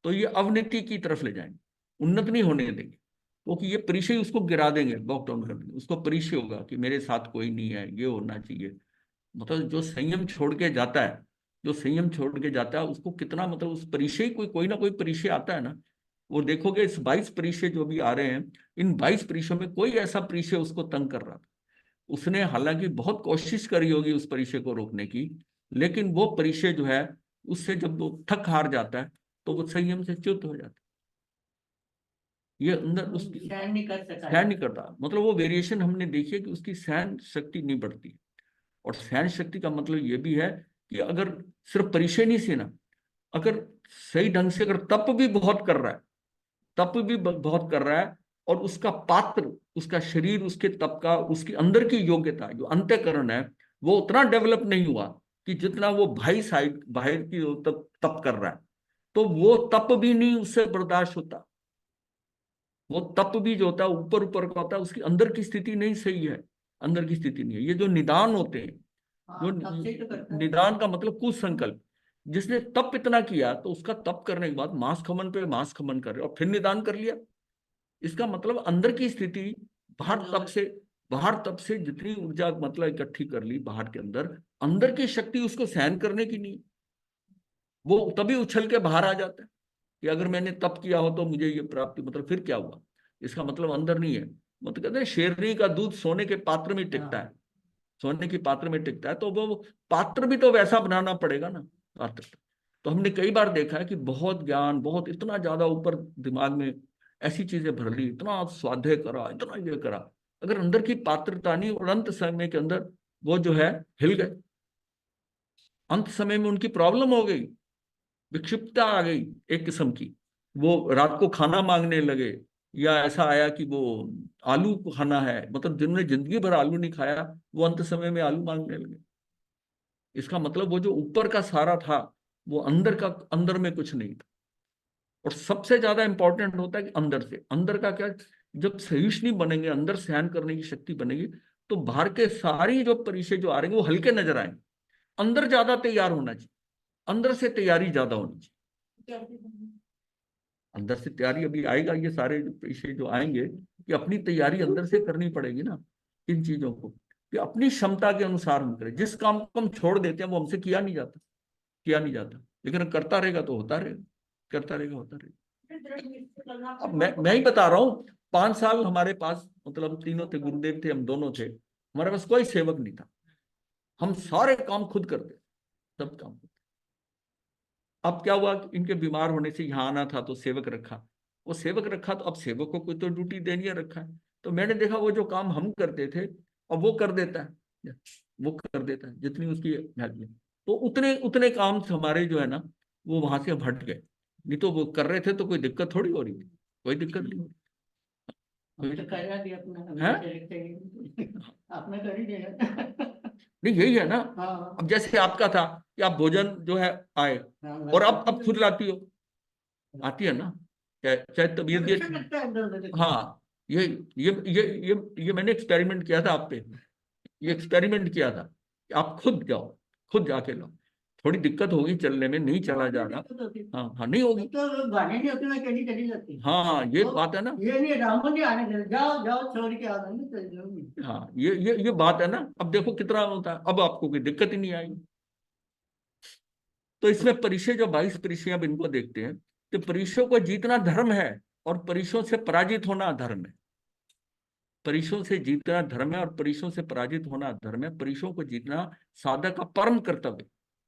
तो ये अवनति की तरफ ले जाएंगे, उन्नत नहीं होने देंगे। क्योंकि ये परिचय उसको गिरा देंगे, वॉक डाउन कर देंगे। उसको परिचय होगा कि मेरे साथ कोई नहीं है, ये होना चाहिए। मतलब जो संयम छोड़ के जाता है, जो संयम छोड़ के जाता है उसको कितना, मतलब उस परिचय, कोई ना कोई परिचय आता है ना। वो देखोगे इस 22 परिचय जो भी आ रहे हैं, इन 22 परिचयों में कोई ऐसा परिचय उसको तंग कर रहा था, उसने हालांकि बहुत कोशिश करी होगी उस परिचय को रोकने की, लेकिन वो परिचय जो है उससे जब वो थक हार जाता है तो वो संयम से च्युत हो जाता है। ये अंदर उसकी सहन नहीं कर सका सहन नहीं करता, मतलब वो वेरिएशन हमने देखी है कि उसकी सहन शक्ति नहीं बढ़ती। और सहन शक्ति का मतलब ये भी है कि अगर सिर्फ परिचय नहीं से ना, अगर सही ढंग से अगर तप भी बहुत कर रहा है, तप भी बहुत कर रहा है, और उसका पात्र, उसका शरीर, उसके तप का, उसकी अंदर की योग्यता जो अंतःकरण है वो उतना डेवलप नहीं हुआ कि जितना वो भाई साइड बाहर की तप तप कर रहा है, तो वो तप भी नहीं उससे बर्दाश्त होता। वो तप भी जो होता है ऊपर ऊपर का होता है, उसकी अंदर की स्थिति नहीं सही है, अंदर की स्थिति नहीं है। ये जो निदान होते हैं, जो हाँ तब से तो करता है। निदान का मतलब कुछ संकल्प, जिसने तप इतना किया तो उसका तप करने के बाद मांस खमन पे मांस खमन कर और फिर निदान कर लिया। इसका मतलब अंदर की स्थिति, बाहर तप से, बाहर तप से जितनी ऊर्जा मतलब इकट्ठी कर ली बाहर के अंदर, अंदर की शक्ति उसको सहन करने की नहीं, वो तभी उछल के बाहर आ जाता है कि अगर मैंने तप किया हो तो मुझे ये प्राप्ति, मतलब फिर क्या हुआ। इसका मतलब अंदर नहीं है। मतलब कहते हैं शेरनी का दूध सोने के पात्र में टिकता है, सोने की पात्र में टिकता है, तो वो पात्र भी तो वैसा बनाना पड़ेगा ना, पात्र। तो हमने कई बार देखा है कि बहुत ज्ञान, बहुत इतना ज्यादा ऊपर दिमाग में ऐसी चीजें भर ली, इतना स्वाध्याय करा, इतना ये करा, अगर अंदर की पात्रता नहीं, और अंत समय के अंदर वो जो है हिल गए, अंत समय में उनकी प्रॉब्लम हो गई, विक्षिप्तता आ गई एक किस्म की। वो रात को खाना मांगने लगे, या ऐसा आया कि वो आलू को खाना है, मतलब जिन्होंने जिंदगी भर आलू नहीं खाया वो अंत समय में आलू मांगने लगे। इसका मतलब वो जो ऊपर का सारा था वो अंदर का, अंदर में कुछ नहीं था। और सबसे ज्यादा इंपॉर्टेंट होता है कि अंदर से, अंदर का क्या, जब सहिष्णु बनेंगे, अंदर सहन करने की शक्ति बनेगी, तो बाहर के सारी जो परिचय जो आ रहे हैं वो हल्के नजर आएंगे। अंदर ज्यादा तैयार होना चाहिए, अंदर से तैयारी ज्यादा होनी चाहिए। अंदर से तैयारी अभी आएगा, ये सारे विषय जो आएंगे, कि अपनी तैयारी अंदर से करनी पड़ेगी ना इन चीजों को, कि अपनी क्षमता के अनुसार हम करें। जिस काम को हम छोड़ देते हैं वो हमसे किया नहीं जाता, किया नहीं जाता, लेकिन करता रहेगा तो होता रहेगा, करता रहेगा होता रहेगा। अब मैं ही बता रहा हूँ, 5 साल हमारे पास, मतलब हम तीनों थे, गुरुदेव थे, हम दोनों थे, हमारे पास कोई सेवक नहीं था, हम सारे काम खुद करते, सब काम। अब क्या हुआ कि इनके बीमार होने से यहाँ आना था तो सेवक रखा, वो सेवक रखा तो अब सेवक को कोई तो ड्यूटी देनी है, रखा है। तो मैंने देखा वो जो काम हम करते थे अब वो कर देता है, वो कर देता है जितनी उसकी हेल्प है। तो उतने उतने काम हमारे जो है ना वो वहां से हम हट गए, नहीं तो वो कर रहे थे तो कोई दिक्कत थोड़ी हो रही थी, कोई दिक्कत नहीं हो तो करा भी अपना, रही है। आपने कर ही दिया। नहीं यही है ना। हाँ अब जैसे आपका था कि आप भोजन जो है आए, हाँ, और अब खुद लाती हो, आती है ना, चाहे चाहे तबीयत भी अच्छा लगता है अंदर से। हाँ। ये ये मैंने एक्सपेरिमेंट किया था आप पे, ये एक्सपेरिमेंट किया था कि आप खुद जाओ, खुद जाके लो। थोड़ी दिक्कत होगी चलने में, नहीं चला जा रहा, दिक्कत होती है। हाँ हाँ नहीं होगी, तो गाने नहीं होते, मैं चली चली जाती। हाँ ये तो बात है ना। ये नहीं रामू जी आने दे, जाओ जाओ छोड़ के आ गए, चल जाऊंगी। हाँ ये बात है ना। अब देखो कितना होता है, अब आपको कोई दिक्कत ही नहीं आएगी। तो इसमें परिचय, जो 22 परिचय अब इनको देखते हैं, तो परिचयों को जीतना धर्म है और परिचयों से पराजित होना अधर्म है। परिचयों से जीतना धर्म है और परिचयों से पराजित होना धर्म है। परिचयों को जीतना साधक का परम कर्तव्य।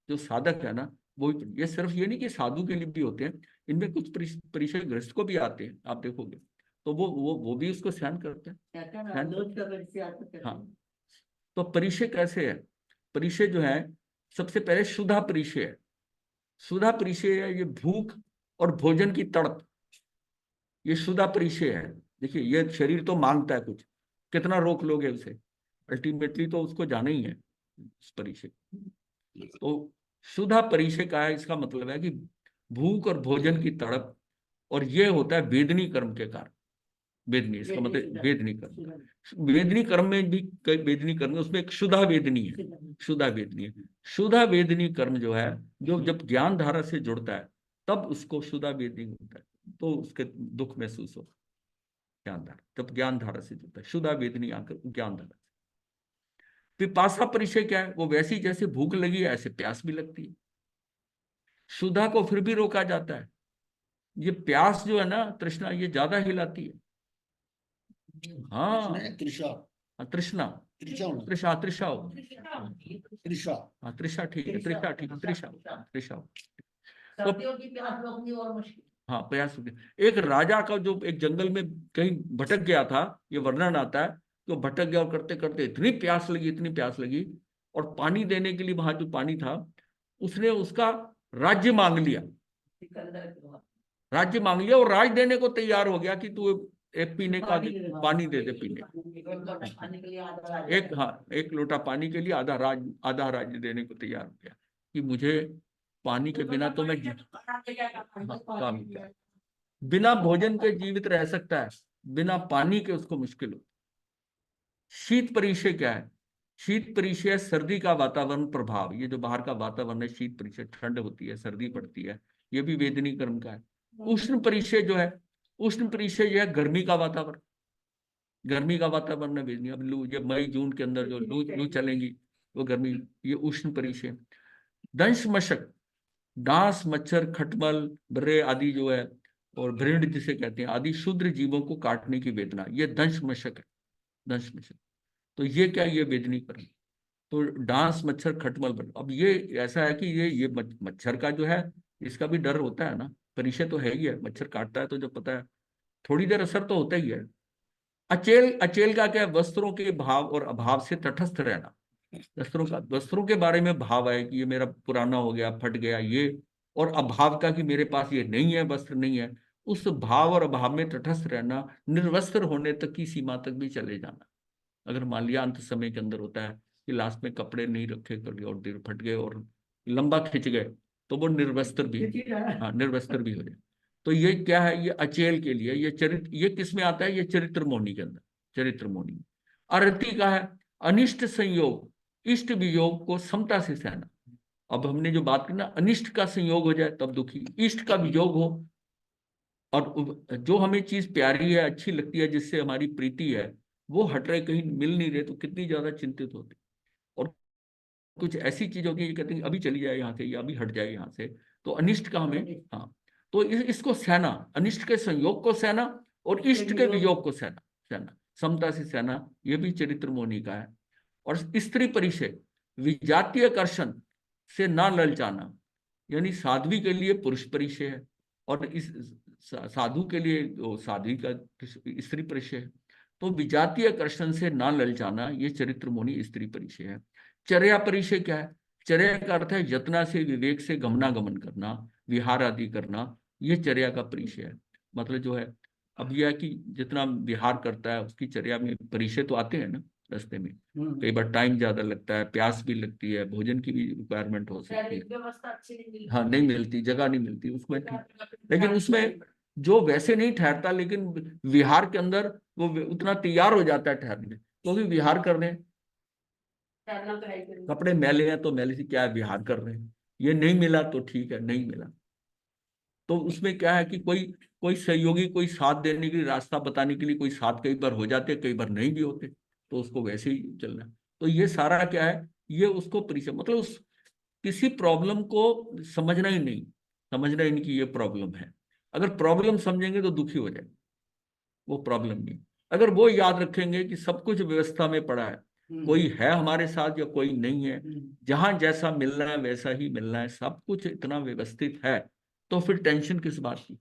जो साधक है ना वो, ये सिर्फ ये नहीं कि साधु के लिए भी होते हैं, इनमें कुछ परिचय ग्रस्त को भी आते हैं, आप देखोगे तो वो भी उसको सहन करते हैं, कहता है ना, सहन लोच करते का परिचय आपको हैं। कहते हाँ। हैं। तो परिचय कैसे है, परिचय जो है सबसे पहले शुद्धा परिचय है। शुद्धा परिचय है ये भूख और भोजन की तड़प, ये शुद्धा परिचय है। देखिए ये शरीर तो मांगता है कुछ, कितना रोक लोगे उसे, अल्टीमेटली तो उसको जाना ही है इस परिचय। तो शुद्धा परिचय का है, इसका मतलब है कि भूख और भोजन की तड़प, और ये होता है वेदनी कर्म के कारण। वेदनी, इसका वेदनी मतलब शुद्ध वेदनी कर्म। शुद्ध वेदनी कर्म में भी कई वेदनी कर्म है, उसमें एक शुद्धा वेदनी है, शुद्ध। शुद्धा वेदनी है। शुद्धा वेदनी कर्म जो है, जो जब ज्ञान धारा से जुड़ता है तब उसको शुद्धा वेदनी होता है, तो उसके दुख महसूस हो। ज्ञान धारा, जब ज्ञान धारा से जुड़ता है, शुद्धा वेदनी आकर ज्ञान धारा से। पिपासा परिचय क्या है, वो वैसी जैसे भूख लगी है ऐसे प्यास भी लगती है। शुद्धा को फिर भी रोका जाता है, ये प्यास जो है ना, तृष्णा, ये ज्यादा हिलाती है। हाँ तृष्णा। हाँ, तृष्णा। त्रिशा, त्रिशा हो, त्रिशा। हाँ त्रिशा ठीक है, त्रिशा ठीक है, त्रिशा, त्रिशा। तो सर्दियों की प्यास रोकनी और मुश्किल। हाँ प्रयास हो गया। एक राजा का जो एक जंगल में कहीं भटक गया था, ये वर्णन आता है, तो भटक गया और करते करते इतनी प्यास लगी, इतनी प्यास लगी, और पानी देने के लिए वहां जो पानी था, उसने उसका राज्य मांग लिया, सिकंदर के बाद राज्य मांग लिया, और राज देने को तैयार हो गया कि तू एक पीने का पानी दे दे पीने, एक लोटा पानी के लिए आधा राज्य एक, हाँ एक लोटा पानी के लिए आधा राज्य देने को तैयार हो गया कि मुझे पानी के बिना तो मैं हाँ, काम क्या, बिना भोजन के जीवित रह सकता है, बिना पानी के उसको मुश्किल हो। शीत परिचय क्या है? शीत परिचय सर्दी का वातावरण प्रभाव, ये जो बाहर का वातावरण है, शीत परिचय ठंड होती है, सर्दी पड़ती है, ये भी वेदनी कर्म का है। उष्ण परिचय जो है, उष्ण परिचय जो है गर्मी का वातावरण, गर्मी का वातावरण है वेदनी। अब लू, जब मई जून के अंदर जो लू लू चलेंगी वो गर्मी, ये उष्ण परिचय। दंश मशक, डांस, मच्छर, खटमल, बर्रे आदि जो है, और भृंड जिसे कहते हैं, आदि क्षुद्र जीवों को काटने की वेदना, ये दंश मशक है, दंश मशक। तो ये क्या, ये वेदनी कर्म। तो डांस, मच्छर, खटमल, बर्रे, अब ये ऐसा है कि ये मच्छर का जो है, इसका भी डर होता है ना, परिचय तो है ही है, मच्छर काटता है तो जब पता है थोड़ी देर असर तो होता ही है। अचेल, अचेल का क्या है? वस्त्रों के भाव और अभाव से तटस्थ रहना। वस्त्रों के बारे में भाव है कि ये मेरा पुराना हो गया, फट गया ये, और अभाव का कि मेरे पास ये नहीं है, वस्त्र नहीं है, उस भाव और अभाव में तटस्थ रहना, निर्वस्त्र होने तक की सीमा तक भी चले जाना। अगर मान लिया अंत समय के अंदर होता है कि लास्ट में कपड़े नहीं रखे कर और देर फट गए और लंबा खिंच गए, तो वो निर्वस्त्र भी, हाँ निर्वस्त्र भी हो जाए। तो ये क्या है? ये अचेल के लिए, ये चरित्र, ये किस में आता है? ये चरित्र मोनी के अंदर, चरित्र मोनी। अरति का है अनिष्ट संयोग, इष्ट वियोग को समता से सहना। अब हमने जो बात की ना, अनिष्ट का संयोग हो जाए तब दुखी, इष्ट का वियोग हो, और जो हमें चीज प्यारी है, अच्छी लगती है, जिससे हमारी प्रीति है, वो हट रहे, कहीं मिल नहीं रहे, तो कितनी ज्यादा चिंतित होते। और कुछ ऐसी चीज होती है, ये कहते हैं अभी चली जाए यहाँ से, या अभी हट जाए यहाँ से, तो अनिष्ट का हमें, हाँ, तो इसको सहना, अनिष्ट के संयोग को सहना और इष्ट के वियोग को सहना, सहना समता से सहना, ये भी चरित्र मोनी का है। और स्त्री परिचय, विजातीय आकर्षण से ना ललचाना, यानी साध्वी के लिए पुरुष परिचय है, और इस साधु के लिए साध्वी का स्त्री परिचय है। तो विजातीय आकर्षण से ना ललचाना, ये चरित्र मोनी स्त्री परिचय है। चर्या परिचय क्या है? चर्या का अर्थ है यत्ना से, विवेक से गमनागमन करना, विहार आदि करना, ये चर्या का परिचय है। मतलब जो है, अब यह है कि जितना विहार करता है उसकी चर्या में परिचय तो आते हैं ना रास्ते में, कई बार टाइम ज्यादा लगता है, प्यास भी लगती है, भोजन की भी रिक्वायरमेंट हो सकती है, शारीरिक व्यवस्था अच्छी नहीं मिलती। हाँ नहीं मिलती, जगह नहीं मिलती उसमें, लेकिन उसमें जो वैसे नहीं ठहरता, लेकिन विहार के अंदर वो उतना तैयार हो जाता है ठहरने, क्योंकि विहार कर रहे हैं, ठहरना तो है ही। कपड़े मैले हैं तो मैले से क्या है, विहार कर रहे हैं, ये नहीं मिला तो ठीक है, नहीं मिला तो उसमें क्या है कि कोई कोई सहयोगी, कोई साथ देने के लिए, रास्ता बताने के लिए कोई साथ कई बार हो जाते, कई बार नहीं भी होते, तो उसको वैसे ही चलना है। तो ये सारा क्या है, ये उसको परिचय, मतलब उस किसी प्रॉब्लम को समझना ही नहीं, समझना ही नहीं कि ये प्रॉब्लम है। अगर प्रॉब्लम समझेंगे तो दुखी हो जाए, वो प्रॉब्लम नहीं। अगर वो याद रखेंगे कि सब कुछ व्यवस्था में पड़ा है, कोई है हमारे साथ या कोई नहीं है, जहां जैसा मिलना है वैसा ही मिलना है, सब कुछ इतना व्यवस्थित है, तो फिर टेंशन किस बात की?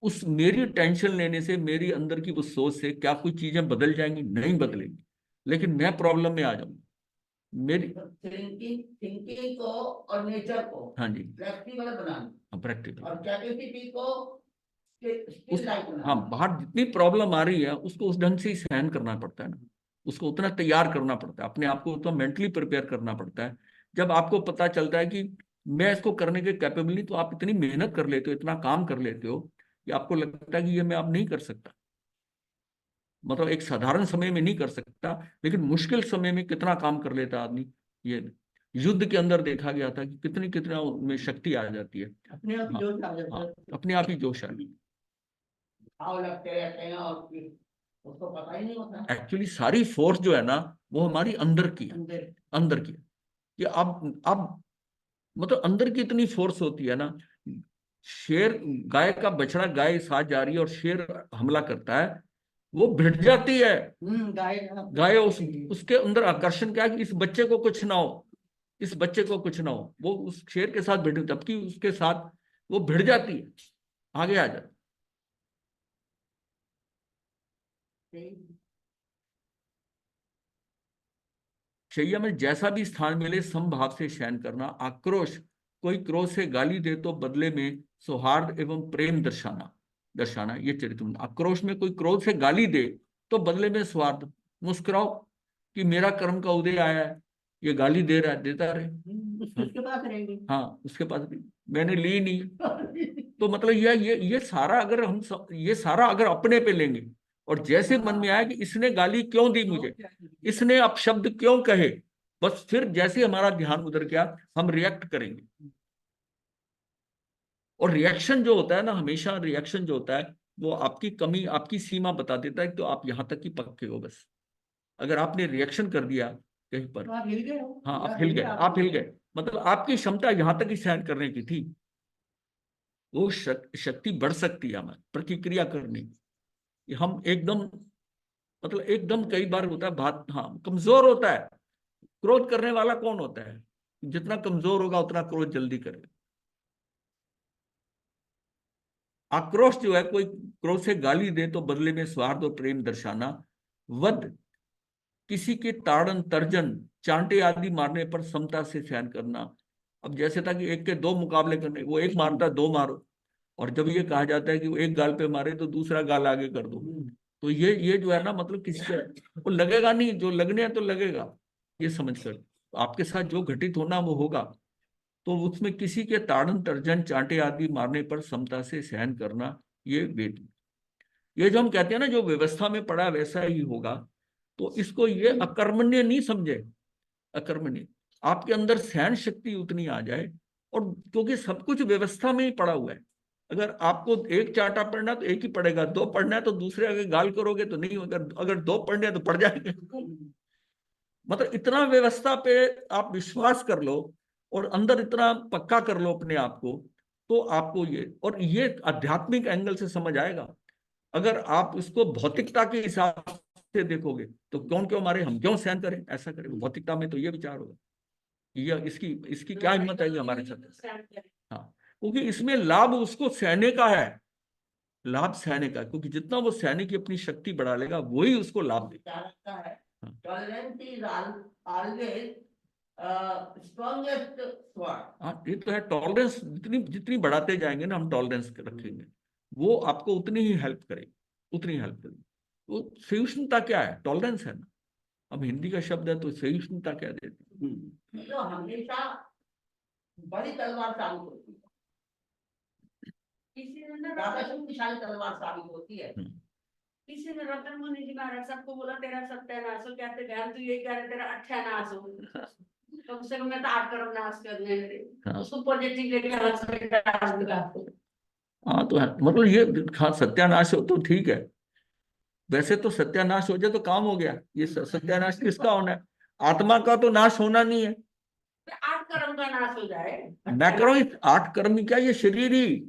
उस मेरी टेंशन लेने से, मेरी अंदर की उस सोच से क्या कुछ चीजें बदल जाएंगी? नहीं बदलेंगी, लेकिन मैं प्रॉब्लम में आ जाऊंगा। मेरी थिंकिंग, थिंकिंग को और नेचर को हाँ जी, प्रैक्टिकल बनाना, प्रैक्टिकल और कैपेसिटी को उस, स्टिल लाइफ हाँ बनाना। बाहर जितनी प्रॉब्लम आ रही है उसको उस ढंग से ही सहन करना पड़ता है ना, उसको उतना तैयार करना पड़ता है, अपने आप को उतना मेंटली प्रिपेयर करना पड़ता है। जब आपको पता चलता है कि मैं इसको करने के कैपेबल नहीं, तो आप इतनी मेहनत कर लेते हो, इतना काम कर लेते हो कि आपको लगता है कि ये मैं अब नहीं कर सकता। मतलब एक साधारण समय में नहीं कर सकता, लेकिन मुश्किल समय में कितना काम कर लेता आदमी। ये युद्ध के अंदर देखा गया था कि कितनी कितना उनमें शक्ति आ जाती है, अपने आप हाँ, जोश आ जाता हाँ, है, अपने आप ही जोश आ जाता भाव लगते रहते हैं, और फिर उसको पता ही नहीं होता है। एक्चुअली सारी फोर्स जो है ना, वो हमारी अंदर की है, अंदर। अंदर की है। कि अब मतलब अंदर की इतनी फोर्स होती है ना, शेर, गाय का बछड़ा गाय साथ जा रही है और शेर हमला करता है, वो भिड़ जाती है। गाय गाय उसके अंदर आकर्षण क्या है कि इस बच्चे को कुछ ना हो, इस बच्चे को कुछ ना हो, वो उस शेर के साथ भिड़, जबकि उसके साथ वो भिड़ जाती है, आगे आ जाती। शैया में जैसा भी स्थान मिले समभाव से शयन करना। आक्रोश, कोई क्रोध से गाली दे तो बदले में सौहार्द एवं प्रेम दर्शाना, दर्शाना ये चरित्र में। आक्रोश में कोई क्रोध से गाली दे तो बदले में सौहार्द, मुस्कुराओ कि मेरा कर्म का उदय आया है, ये गाली दे रहा है, देता रहे। उसके पास रहेंगे। हाँ, उसके पास भी मैंने ली नहीं। तो मतलब ये सारा अगर हम ये सारा अगर अपने पे लेंगे और जैसे मन में आया कि इसने गाली क्यों दी मुझे, इसने अपशब्द क्यों कहे, बस फिर जैसे हमारा ध्यान उधर गया हम रिएक्ट करेंगे। और रिएक्शन जो होता है ना, हमेशा रिएक्शन जो होता है वो आपकी कमी, आपकी सीमा बता देता है, तो आप यहां तक ही पक्के हो बस। अगर आपने रिएक्शन कर दिया कहीं पर, आप हिल गए हो। हाँ आप हिल गए, आप हिल गए, मतलब आपकी क्षमता यहां तक ही सहन करने की थी, वो शक्ति बढ़ सकती है हमारी प्रतिक्रिया करने की। हम एकदम, मतलब एकदम कई बार होता है बात, हाँ कमजोर होता है। क्रोध करने वाला कौन होता है? जितना कमजोर होगा उतना क्रोध जल्दी करेगा। आक्रोश जो है, कोई क्रोध से गाली दे तो बदले में स्वार्थ और प्रेम दर्शाना। वध, किसी के ताड़न तर्जन चांटे आदि मारने पर समता से सहन करना। अब जैसे था कि एक के दो मुकाबले करने, वो एक मारता है, दो मारो। और जब ये कहा जाता है कि वो एक गाल पे मारे तो दूसरा गाल आगे कर दो, तो ये जो है ना, मतलब किसी का वो लगेगा नहीं, जो लगने है तो लगेगा, ये समझ कर आपके साथ जो घटित होना वो होगा। तो उसमें किसी के ताड़न तर्जन चांटे आदि मारने पर समता से सहन करना, ये वेद, ये जो हम कहते हैं ना, जो व्यवस्था में पड़ा वैसा ही होगा। तो इसको ये अकर्मण्य नहीं समझे, अकर्मण्य, आपके अंदर सहन शक्ति उतनी आ जाए। और क्योंकि सब कुछ व्यवस्था में ही पड़ा हुआ है, अगर आपको एक चांटा पढ़ना है तो एक ही पड़ेगा, दो पढ़ना है तो दूसरे अगर गाल करोगे तो नहीं होगा, अगर दो पढ़ने हैं तो पड़ जाएंगे। मतलब इतना व्यवस्था पे आप विश्वास कर लो और अंदर इतना पक्का कर लो अपने आप को, तो आपको ये, और ये आध्यात्मिक एंगल से समझ आएगा। अगर आप इसको भौतिकता के हिसाब से देखोगे तो कौन क्यों मारे, हम क्यों सहन करें, ऐसा करें, भौतिकता में तो ये विचार होगा, ये इसकी इसकी क्या हिम्मत है हमारे साथ। हाँ, क्योंकि इसमें लाभ उसको सहने का है, लाभ सहने का, क्योंकि जितना वो सहने की अपनी शक्ति बढ़ा लेगा वही उसको लाभ देगा। हाँ। Tolerance is always strongest sword. हाँ, ये तो है, टॉलरेंस जितनी जितनी बढ़ाते जाएंगे ना हम टॉलरेंस रखेंगे, वो आपको उतनी ही हेल्प करेगी, उतनी हेल्प करेगी। वो सहिष्णुता क्या है, टॉलरेंस है ना। अब हिंदी का शब्द है तो सहिष्णुता क्या देती है? तो हमेशा बड़ी तलवार साबित होती है, ज्यादा शक्तिशाली तलवार साबित होती है। किसी ने रतन मुनि जी महाराज सबको बोला तेरा सत्यानाश हो, कहते बहन तू ये कह रहे तेरा अत्यानाश हो, कम से कम मैं तो 8 करोड़ नाश कर देंगे, उसको पॉजिटिव लेके हाँ तो है, मतलब ये, हाँ सत्यानाश हो तो ठीक है, वैसे तो सत्यानाश हो जाए तो काम हो गया, ये सत्यानाश किसका होना है? आत्मा का तो नाश होना नहीं है। 8 करोड़ का नाश हो जाए, मैं कह रहा हूँ 8 कर्म ही क्या, ये शरीर ही,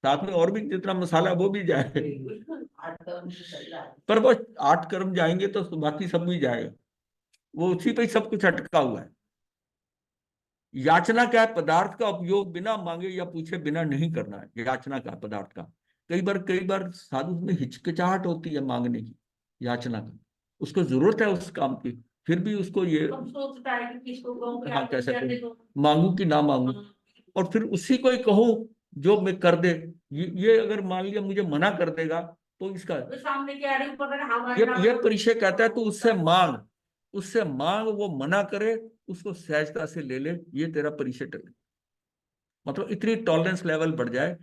साथ में और भी जितना मसाला वो भी जाए, पर वो 8 कर्म जाएंगे तो बाकी सब भी जाएगा, वो उसी पे ही सब कुछ अटका हुआ है। याचना क्या है? पदार्थ का उपयोग बिना मांगे या पूछे बिना नहीं करना है, याचना का पदार्थ का। कई बार साधु में हिचकिचाहट होती है मांगने की, याचना का, उसको जरूरत है उस काम की, फिर भी उसको ये, सोचता है कि किसको कहूं, हाँ कैसे कहूं, मांगू कि ना मांगू, और फिर उसी को ही कहूं जो मैं कर दे। ये अगर मान लिया मुझे मना कर देगा तो इसका, तो सामने क्या रही पता ये परिचय कहता है तो उससे मांग, उससे मांग, वो मना करे उसको सहजता से ले ले, ये तेरा परिचय टले, मतलब इतनी टॉलरेंस लेवल बढ़ जाए।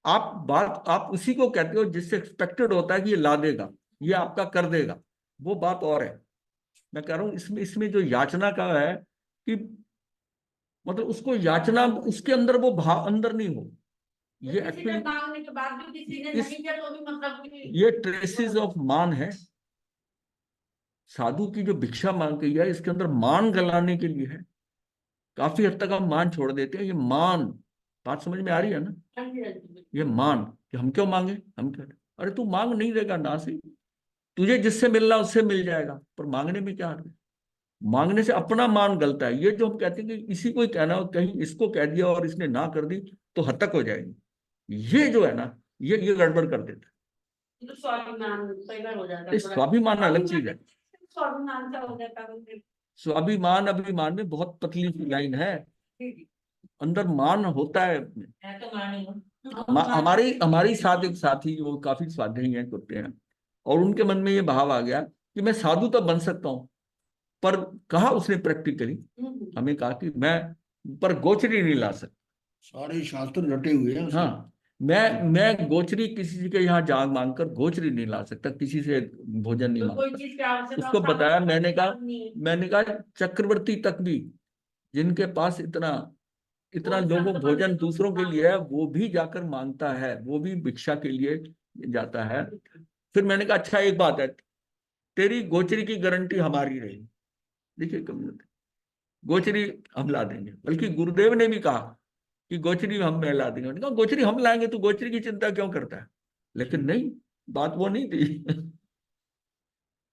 आप उसी को कहते हो जिससे एक्सपेक्टेड होता है कि ये ला देगा, ये आपका कर देगा, वो बात और है। मैं कह रहा हूं इसमें इसमें जो याचना का है कि मतलब उसको याचना, उसके अंदर वो भाव अंदर नहीं हो, ये एक्चुअली मांगने के बाद भी किसी ने नहीं किया तो भी मतलब ये ट्रेसेस ऑफ मान है। साधु की जो भिक्षा मांग गई है इसके अंदर मान गलाने के लिए है। काफी हद तक हम मान छोड़ देते हैं, ये मान, बात समझ में आ रही है ना, ये मान कि हम क्यों मांगे, हम क्यों, अरे तू मांग नहीं देगा ना से, तुझे जिससे मिलना उससे मिल जाएगा, पर मांगने में क्या हर्ज है? मांगने से अपना मान गलता है। ये जो हम कहते हैं कि इसी को ही कहना हो, कहीं इसको कह दिया और इसने ना कर दी तो हतक हो जाएगी, ये जो है ना, ये गड़बड़ कर देता तो स्वाभिमान कई बार हो जाता है। है स्वाभिमान अलग चीज है। स्वाभिमान का हो जाता है। स्वाभिमान अभिमान में बहुत पतली सी लाइन है, अंदर मान होता है। मैं तो मानी हूँ। हमारी हमारी साथ एक साथी, वो काफी स्वाध्यायी हैं, करते हैं, और उनके मन में ये भाव आ गया कि मैं साधु तो बन सकता हूँ, पर कहा उसने प्रैक्टिकली हमें कहा कि मैं पर गोचरी नहीं ला सकता। सारे शास्त्र रटे हुए हैं उसके। हाँ, मैं गोचरी किसी के यहाँ जाग मांग कर गोचरी नहीं ला सकता, किसी से भोजन नहीं तो मांग कोई सकता। चीज की आवश्यकता उसको बताया, नहीं है। मैंने कहा चक्रवर्ती तक भी, जिनके पास इतना इतना लोगों भोजन दूसरों के लिए है, वो भी जाकर मांगता है, वो भी भिक्षा के लिए जाता है। फिर मैंने कहा अच्छा एक बात है, तेरी गोचरी की गारंटी हमारी रहेगी। देखिए कम्युनिटी, गोचरी हम ला देंगे, बल्कि गुरुदेव ने भी कहा कि गोचरी हम ला देंगे। मैंने कहा गोचरी हम लाएंगे, तो गोचरी की चिंता क्यों करता है? लेकिन नहीं, बात वो नहीं थी।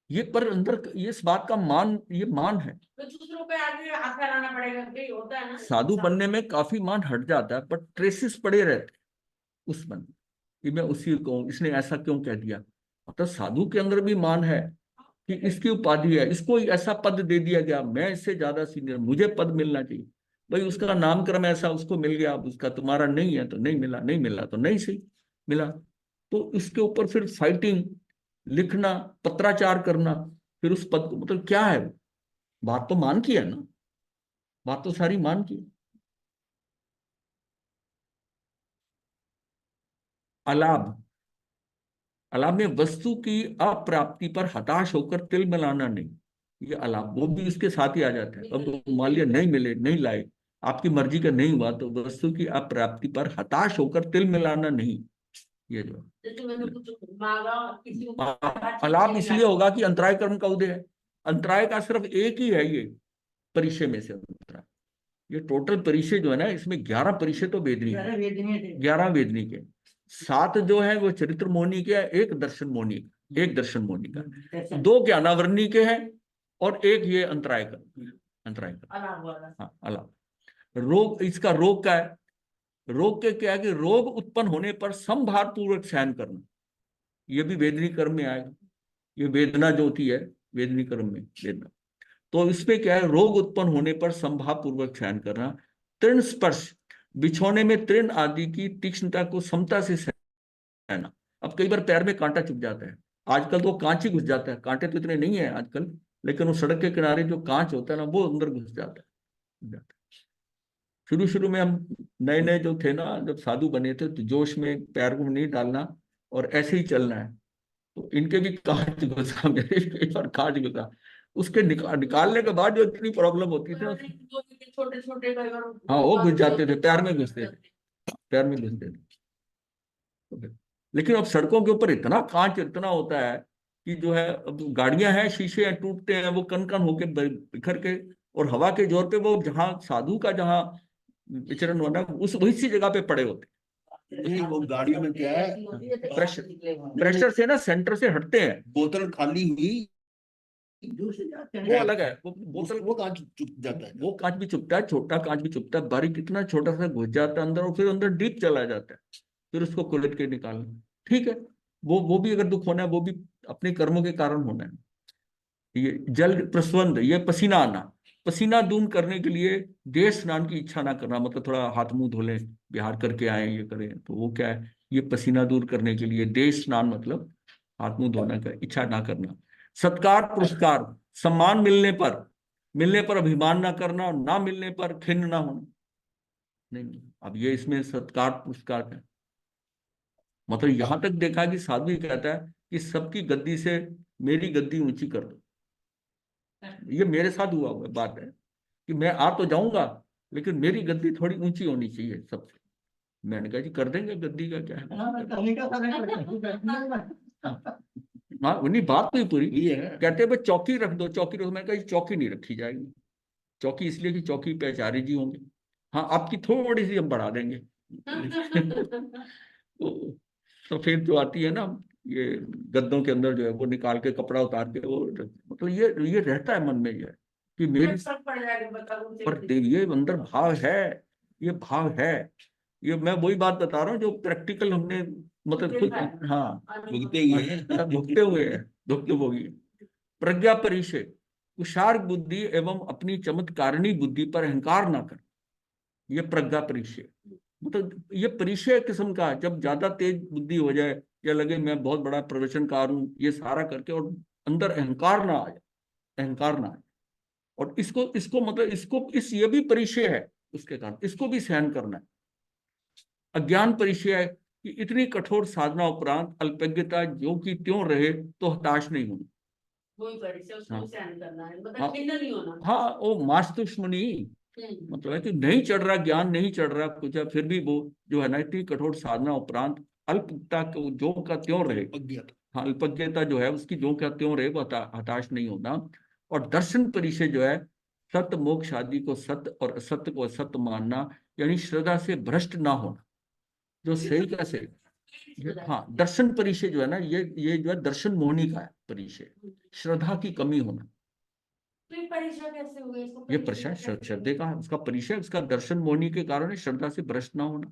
ये पर अंदर ये इस बात का मान, ये मान है। तो दूसरों पे आगे हाथ फैलाना पड़ेगा, ये होता है ना। साधु बनने में काफी मान हट जाता है, बट ट्रेसेस पड़े रहते हैं उस मन में, कि मैं उसी को, इसने ऐसा क्यों कह दिया। मतलब साधु के अंदर भी मान है कि इसकी उपाधि है, इसको ऐसा पद दे दिया गया, मैं इससे ज्यादा सीनियर, मुझे पद मिलना चाहिए। भाई उसका नामकरण ऐसा उसको मिल गया, अब उसका तुम्हारा नहीं है तो नहीं मिला, नहीं मिला तो नहीं सही मिला। तो इसके ऊपर फिर फाइटिंग, लिखना, पत्राचार करना, फिर उस पद को, मतलब क्या है? बात तो मान की है ना, बात तो सारी मान की है। अलाभ, अलाभ में वस्तु की अप्राप्ति पर हताश होकर तिल मिलाना नहीं, ये अलाभ वो भी उसके साथ ही आ जाता है। अब मान लिया नहीं मिले, नहीं लाए, आपकी मर्जी का नहीं हुआ, तो वस्तु की अप्राप्ति पर हताश होकर तिल मिलाना नहीं, ये जो जैसे मैंने कुछ मांगा, किसी को अच्छी अलाभ चीज इसलिए होगा कि अंतराय कर्म का उदय है। अंतराय का सिर्फ एक ही है, ये परिचय में से अंतराय। ये टोटल परिचय जो है ना, इसमें 11 परिचय तो वेदनी है, सारे वेदनीय थे। 11 वेदनी के, 7 जो है वो चरित्र मोहनी के है, एक दर्शन मोहनी का, एक दर्शन मोहनी का, दर्शन 2 ज्ञानावर्णी के हैं, और एक ये अंतराय का, अंतराय का। अलाप वाला। हाँ अलाभ। रोग, इसका रोग का है, रोग के क्या है कि रोग उत्पन्न होने पर संभार पूर्वक सहन करना, ये भी वेदनी कर्म में आएगा। ये वेदना जो होती है वेदनी कर्म में, वेदना, तो इसमें क्या है, रोग उत्पन्न होने पर संभाव पूर्वक सहन करना। तृण स्पर्श, बिछौने में तृण आदि की तीक्ष्णता को समता से सहना। अब कई बार पैर में कांटा चुभ जाता है, आजकल तो कांच ही घुस जाता है, कांटे तो इतने नहीं है आजकल, लेकिन वो सड़क के किनारे जो कांच होता है ना, वो अंदर घुस जाता है। शुरू शुरू में हम नए नए जो थे ना, जब साधु बने थे, तो जोश में पैर को नहीं डालना और ऐसे ही चलना है, तो इनके भी कांच घुसा, मेरे कई बार कांच घुसा। उसके निकालने के बाद जो इतनी प्रॉब्लम होती थी ना, छोटे छोटे हाँ वो घुस जाते थे, पैर में घुसते थे, पैर में घुसते थे। लेकिन अब सड़कों के ऊपर इतना कांच इतना होता है कि जो है, अब गाड़ियां हैं, शीशे हैं, टूटते हैं, वो कन कन होके बिखर के, और हवा के जोर पे वो जहाँ साधु का जहाँ विचरण होना, उस वही सी जगह पे पड़े होते नहीं, वो गाड़ियों में क्या है, प्रेशर से ना, सेंटर से हटते हैं, बोतल खाली हुई, दूसरे जाते वो हैं। अलग है, वो बोतल, वो कांच चुप जाता है। वो कांच भी चुभता है, छोटा कांच भी चुभता है, बारीक कितना छोटा सा घुस जाता है अंदर, और फिर अंदर डीप चला जाता है, फिर उसको कुलट के निकालना। ठीक है, वो भी अगर दुख होना है, वो भी अपने कर्मों के कारण होना है। ये जल प्रस्वंद, ये पसीना आना, पसीना दूर करने के लिए देह स्नान की इच्छा ना करना, मतलब थोड़ा हाथ मुंह धो लें, बिहार करके आए, ये करें, तो वो क्या है, ये पसीना दूर करने के लिए देह स्नान, मतलब हाथ मुंह धोने का इच्छा ना करना। सत्कार पुरस्कार, सम्मान मिलने पर अभिमान ना करना, और ना मिलने पर खिन्न ना होना। नहीं, अब ये इसमें सत्कार पुरस्कार है, मतलब यहां तक देखा कि साधु ही कहता है कि सबकी गद्दी से मेरी गद्दी ऊंची कर दो। ये मेरे साथ हुआ हुआ बात है कि मैं आ तो जाऊंगा, लेकिन मेरी गद्दी थोड़ी ऊंची होनी चाहिए सबसे। मैंने कहा जी कर देंगे, गद्दी का क्या है। हाँ, करने का समय पड़ता हाँ उन्हीं बात तो ही पूरी, ये है। कहते हैं भाई चौकी रख दो, चौकी रख दो। मैंने कहा जी चौकी नहीं रखी जाएगी, चौकी इसलिए कि चौकी पे आचार्य जी होंगे, हाँ आपकी थोड़ी सी हम बढ़ा देंगे। तो सफेद जो आती है ना, ये गद्दों के अंदर जो है वो निकाल के कपड़ा उतार के वो मतलब ये रहता है मन में ये कि मेरी, फर्क पड़ जाएगा, बताओ उनसे पर ये अंदर भाव है, ये भाव है। ये मैं वही बात बता रहा हूँ जो प्रैक्टिकल हमने मतलब खुद, देखा है। हाँ भुगते ही है। भुगते हुए हैं, भुक्तभोगी। प्रज्ञा परिचय, कुशार्क बुद्धि एवं अपनी चमत्कारिणी बुद्धि पर अहंकार ना कर, ये प्रज्ञा परिचय। मतलब ये परिचय किस्म का, जब ज्यादा तेज बुद्धि हो जाए या लगे मैं बहुत बड़ा प्रवचनकार हूँ ये सारा करके, और अंदर अहंकार ना आ जाए, अहंकार ना आए। और इसको इसको मतलब इसको इस ये भी परिचय है, उसके कारण इसको भी सहन करना है। अज्ञान परिचय है कि इतनी कठोर साधना उपरांत अल्पज्ञता जो कि त्यों रहे तो हताश नहीं होना। वही परिचय, उसको हाँ। सहन करना है, हाँ। मतलब खिन्न नहीं होना। हाँ वो मास्तुष्मणि, मतलब है कि नहीं चढ़ रहा ज्ञान, नहीं चढ़ रहा कुछ है, फिर भी वो जो है ना इतनी कठोर साधना उपरांत अल्पता को जो का त्यों रहे, अज्ञात। हाँ अल्पज्ञता जो है उसकी जो का त्यों रहे, वो हताश नहीं होना। और दर्शन परिचय जो है सत्य मोक्ष आदि को सत्य और असत्य को असत्य मानना, यानी श्रद्धा से भ्रष्ट ना होना, जो सही का सही। हाँ दर्शन परिचय जो है ना ये जो है दर्शन मोहनी का है परिचय, श्रद्धा की कमी होना। तो ये परिचय कैसे हुए इसको? ये परिचय श्रद्धे का है, उसका परिचय उसका दर्शन मोहनी के कारण है, श्रद्धा से भ्रष्ट ना होना।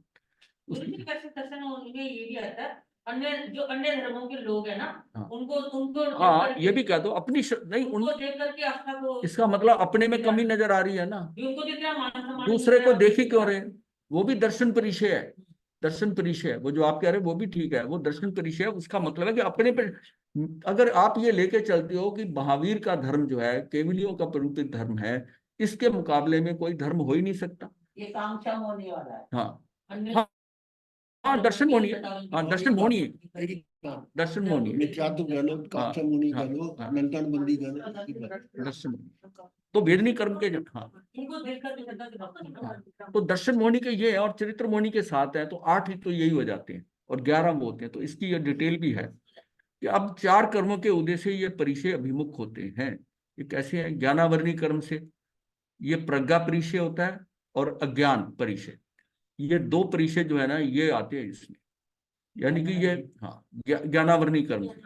उनकी कैसे दर्शन होने में ये भी आता है, अन्य जो अन्य धर्मों के लोग हैं ना, हाँ। उनको उनको देख हाँ करके- ये भी कह दो अपनी नहीं उनको देख करके आस्था को, इसका मतलब अपने में कमी नजर आ रही है ना, उनको जितना मान सम्मान दूसरे मिल को रहा है, देख ही क्यों रहे, वो भी दर्शन परिचय है। दर्शन परिचय है वो जो आप कह रहे हैं, वो भी ठीक है, वो दर्शन परिचय है। उसका मतलब है कि अपने पे, अगर आप ये लेके चलते हो कि महावीर का धर्म जो है केवलियों का प्ररूपित धर्म है, इसके मुकाबले में कोई धर्म हो ही नहीं सकता। ये कांक्षा होने वाला है। हाँ अन्य हाँ हाँ दर्शन मोहनी है, हाँ दर्शन मोहनी है, दर्शन मोहनी है। मिथ्यात्व कह लो, कांक्षा मुनि हाँ, कह लो, हाँ। मेलतान कह लो। दर्शन, तो वेदनी कर्म के हाँ उनको देख करके श्रद्धा के भक्त हाँ, तो दर्शन मोहनी के ये है, और चरित्र मोहनी के साथ है, तो 8 ही तो यही हो जाते हैं और 11 वो होते हैं। तो इसकी ये डिटेल भी है कि अब 4 कर्मों के उदय से ये परिचय अभिमुख होते हैं। ये कैसे है? ज्ञानावरणी कर्म से ये प्रज्ञा परिचय होता है, और अज्ञान परिचय, ये 2 परिचय जो है ना ये आते हैं इसमें, यानी कि ये हाँ ज्ञानावरणी कर्म से।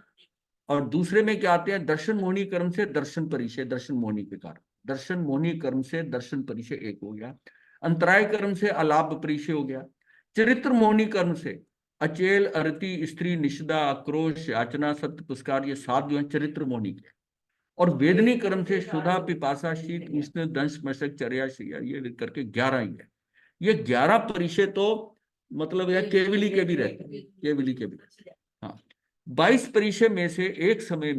और दूसरे में क्या आते हैं? दर्शन मोहनी कर्म से दर्शन परिचय, दर्शन मोहनी के कारण दर्शन मोहनी कर्म से दर्शन परिचय एक हो गया। अंतराय कर्म से अलाभ परिचय हो गया। चरित्र मोहनी कर्म से अचेल, अरति, स्त्री, निषदा, आक्रोश, याचना, सत्य, पुरस्कार, ये 7 जो है चरित्र मोहनी के। और वेदनी कर्म से सुधा, पिपासा, शीत, उष्ण, दंश, मशक, चर्या, शैया, ये करके 11 ही है। ये 11 परिचय तो मतलब यह केवली के भी रहते हैं, केवली के भी। हाँ 22 परिचय में से एक समय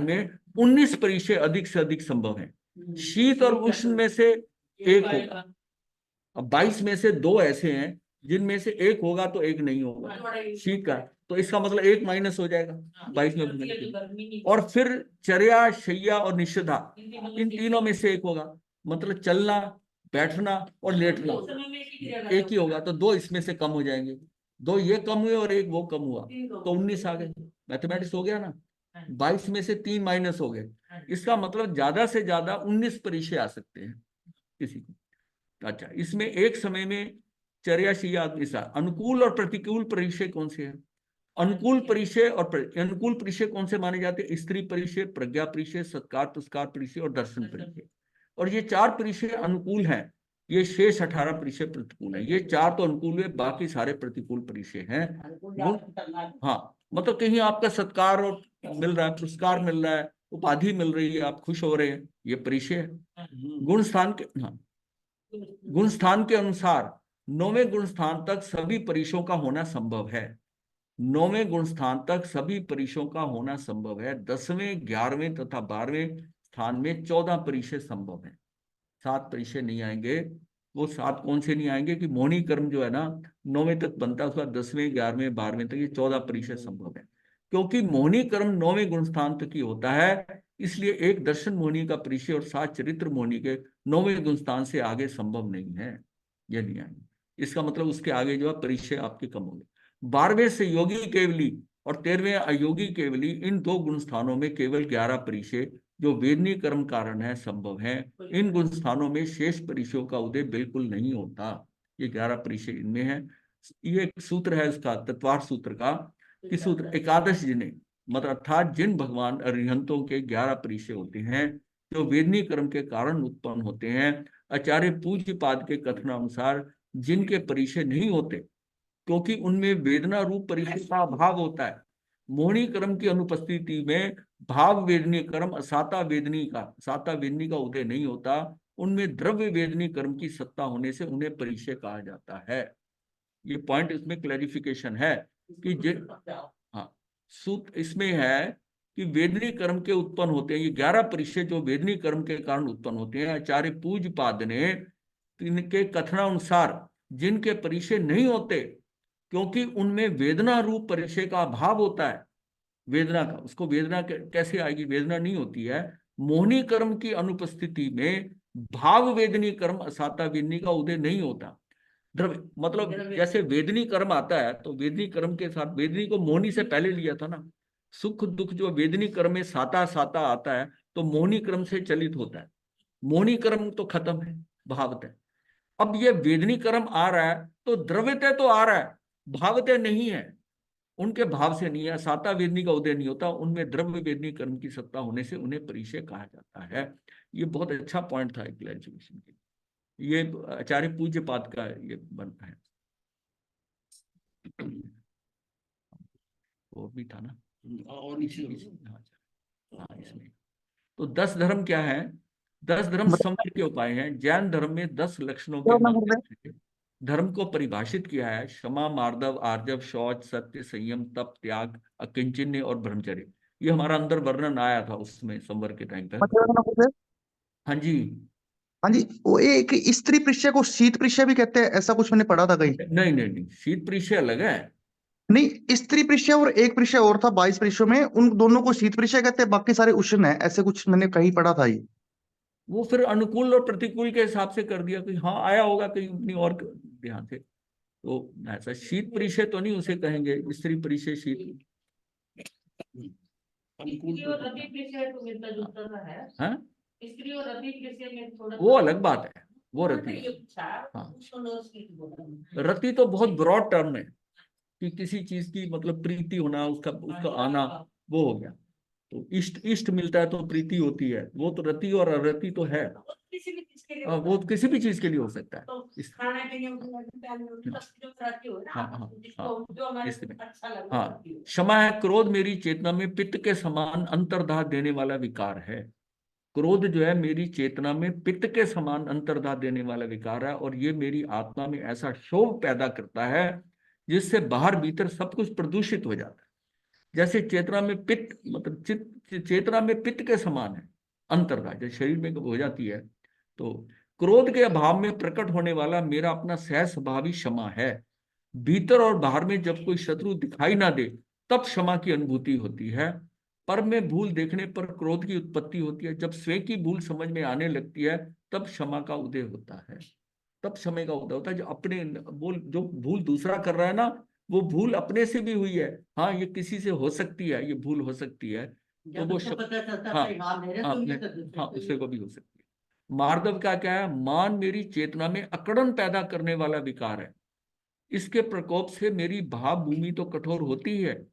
में 19 परिचय अधिक से अधिक संभव है। शीत और उष्ण में से एक होगा। अब 22 में से 2 ऐसे हैं जिनमें से एक होगा तो एक नहीं होगा शीत का, तो इसका मतलब एक माइनस हो जाएगा 22 में। और फिर चर्या, शैया और निषेधा, इन तीनों में से एक होगा, मतलब चलना, बैठना और लेटना एक ही होगा, तो 2 इसमें से कम हो जाएंगे। 2 ये कम हुए और एक वो कम हुआ, तो 19 आ गए। मैथमेटिक्स हो गया ना, 22 में से 3 माइनस हो गए। इसका मतलब ज्यादा से ज्यादा 19 परिचय आ सकते हैं किसी को। अच्छा, इसमें एक समय में चर्या, शैया, अनुकूल और प्रतिकूल परिचय कौन से हैं? अनुकूल परिचय और अनुकूल परिचय कौन से माने जाते हैं? स्त्री परिचय, प्रज्ञा परिचय, सत्कार पुरस्कार परिचय और दर्शन परिचय। और ये 4 परिचय अनुकूल हैं, ये शेष 18 परिचय प्रतिकूल है। ये 4 तो अनुकूल है, बाकी सारे प्रतिकूल परिचय हैं। हाँ मतलब कहीं आपका सत्कार और मिल रहा है, पुरस्कार मिल रहा है, उपाधि मिल रही है, आप खुश हो रहे हैं, ये परिचय है। गुण स्थान के, हाँ गुण स्थान के अनुसार 9वें गुण स्थान तक सभी परिचयों का होना संभव है। 9वें गुण स्थान तक सभी परिचयों का होना संभव है। 10वें, 11वें तथा 12वें स्थान में 14 परिचय संभव है। 7 परिचय नहीं आएंगे। वो 7 कौन से नहीं आएंगे कि मोहनी कर्म जो है ना 9वें तक बनता है, उसका 10वें, 11वें, 12वें तक ये 14 परिचय संभव है। क्योंकि मोहनी कर्म 9वें गुण स्थान तक ही होता है, इसलिए एक दर्शन मोहनी का परिचय और 7 चरित्र मोहनी के 9वें गुण स्थान से आगे संभव नहीं है, ये नहीं आएंगे। इसका मतलब उसके आगे जो है परिचय आपके कम होंगे। 12वें से योगी केवली और 13वें अयोगी केवली, इन 2 गुण स्थानों में केवल 11 परिचय जो वेदनी कर्म कारण है संभव है। इन गुण स्थानों में शेष परिचयों का उदय बिल्कुल नहीं होता। ये 11 परिचय इनमें है। ये एक सूत्र है उसका, तत्वार्थ सूत्र का, कि सूत्र एकादश जिने, मतलब अर्थात जिन भगवान अरिहंतों के 11 परिचय होते हैं जो वेदनी कर्म के कारण उत्पन्न होते हैं, आचार्य पूज्य पाद के कथनानुसार जिनके परिचय नहीं होते क्योंकि उनमें वेदना रूप परिचय का अभाव होता है। मोहनी कर्म की अनुपस्थिति में भाव वेदनी कर्म साता वेदनी का उदय नहीं होता, उनमें द्रव्य वेदनी कर्म की सत्ता होने से उन्हें परिचय कहा जाता है। ये पॉइंट इसमें क्लैरिफिकेशन है कि हाँ, सूत्र इसमें है कि वेदनी कर्म के उत्पन्न होते हैं, ये 11 परिचय जो वेदनी कर्म के कारण उत्पन्न होते हैं, आचार्य पूज्य पाद ने इनके कथनानुसार जिनके परिचय नहीं होते क्योंकि उनमें वेदना रूप परिचय का अभाव होता है, वेदना का, उसको वेदना कैसे आएगी, वेदना नहीं होती है। मोहनी कर्म की अनुपस्थिति में भाव वेदनी कर्म असाता वेदनी का उदय नहीं होता। द्रव्य मतलब जैसे वेदनी कर्म आता है तो वेदनी कर्म के साथ, वेदनी को मोहनी से पहले लिया था ना, सुख दुख जो वेदनी कर्म में साता साता आता है तो मोहनी कर्म से चलित होता है। मोहनी कर्म तो खत्म है, भावतः। अब ये वेदनी कर्म आ रहा है तो द्रव्यतः तो आ रहा है, भावतः नहीं है, उनके भाव से नहीं है, साता वेदनी का उदय नहीं होता, उनमें द्रव्य वेदनी कर्म की सत्ता होने से उन्हें परिचय कहा जाता है। ये बहुत अच्छा पॉइंट था क्लैरिफिकेशन के, ये आचार्य पूज्य पाद का ये बनता है। और भी था ना, और हाँ इसमें तो 10 धर्म क्या है, 10 धर्म संवर के उपाय हैं। जैन धर्म में 10 लक्षणों के माध्यम से धर्म को परिभाषित किया है। क्षमा, मार्दव, आर्जव, शौच, सत्य, संयम, तप, त्याग, अकिंचन्य और ब्रह्मचर्य। ये हमारा अंदर वर्णन आया था उसमें संवर के टाइम पर। हाँ जी, हाँ जी, वो एक स्त्री परिचय को शीत परिचय भी कहते हैं, ऐसा कुछ मैंने पढ़ा था कहीं। नहीं नहीं नहीं, शीत परिचय अलग है। नहीं, स्त्री परिचय और एक परिचय और था 22 परिचयों में, उन दोनों को शीत परिचय कहते हैं, बाकी सारे उष्ण है, ऐसे कुछ मैंने कहीं पढ़ा था ये। वो फिर अनुकूल और प्रतिकूल के हिसाब से कर दिया कि हाँ आया होगा कहीं अपनी और ध्यान से, तो ऐसा शीत परिचय तो नहीं उसे कहेंगे, स्त्री परिचय शीत। स्त्री और रति परिचय तो मिलता जुलता सा है। हाँ, स्त्री और रति परिचय में थोड़ा वो अलग बात है, वो रति। हाँ, रति तो बहुत ब्रॉड टर्म है कि किसी चीज की मतलब प्रीति होना, उसका उसका आना, वो हो गया। तो इष्ट मिलता है तो प्रीति होती है, वो तो रति, और अरति तो है, किसी भी चीज के लिए वो किसी भी चीज के लिए हो सकता है। तो खाने के लिए जो रति हो ना, हाँ हाँ जिसको जो हमारे इसमें अच्छा लगता हाँ, क्षमा है। क्रोध मेरी चेतना में पित्त के समान अंतर्दाह देने वाला विकार है। क्रोध जो है मेरी चेतना में पित्त के समान अंतर्दाह देने वाला विकार है, और ये मेरी आत्मा में ऐसा क्षोभ पैदा करता है जिससे बाहर भीतर सब कुछ प्रदूषित हो जाता है। जैसे चेतना में पित्त, मतलब चेतना में पित्त के समान है अंतर्दाह, जैसे शरीर में हो जाती है। तो क्रोध के अभाव में प्रकट होने वाला मेरा अपना सहज स्वभावी क्षमा है। भीतर और बाहर में जब कोई शत्रु दिखाई ना दे तब क्षमा की अनुभूति होती है। पर में भूल देखने पर क्रोध की उत्पत्ति होती है। जब स्वयं की भूल समझ में आने लगती है तब क्षमा का उदय होता है, तब क्षमा का उदय होता है। जो अपने जो भूल दूसरा कर रहा है ना, वो भूल अपने से भी हुई है, हाँ ये किसी से हो सकती है, ये भूल हो सकती है, तो वो पता चलता हाँ है मेरे हाँ तो ये हाँ उससे को भी हो सकती है। मार्दव का क्या है, मान मेरी चेतना में अकड़न पैदा करने वाला विकार है। इसके प्रकोप से मेरी भाव भूमि तो कठोर होती है,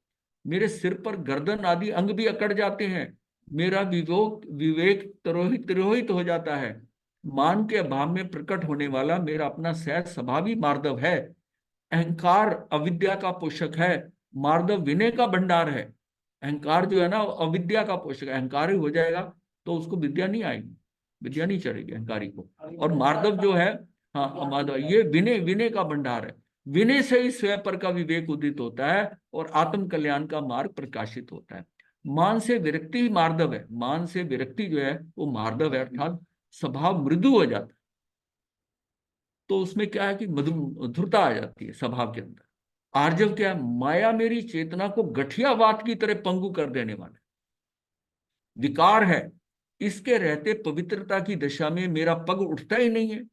मेरे सिर पर गर्दन आदि अंग भी अकड़ जाते हैं, मेरा विवेक तिरोहित हो जाता है। मान के अभाव में प्रकट होने वाला मेरा अपना सहज स्वभावी मार्दव है। अहंकार अविद्या का पोषक है, मार्दव विनय का भंडार है। अहंकार जो है ना अविद्या का पोषक है, अहंकार ही हो जाएगा तो उसको विद्या नहीं आएगी, विद्या नहीं चढ़ेगी अहंकारी को। और मार्दव जो है, हाँ माधव, ये विनय विनय का भंडार है। विनय से ही स्वयं पर का विवेक उदित होता है और आत्म कल्याण का मार्ग प्रकाशित होता है। मान से विरक्ति ही मार्दव है, मान से विरक्ति जो है वो मार्दव है, अर्थात स्वभाव मृदु हो जाता है। तो उसमें क्या है कि मधुरता आ जाती है स्वभाव के अंदर। आर्जव क्या है, माया मेरी चेतना को गठियावात की तरह पंगु कर देने वाला विकार है। इसके रहते पवित्रता की दशा में मेरा पग उठता ही नहीं है।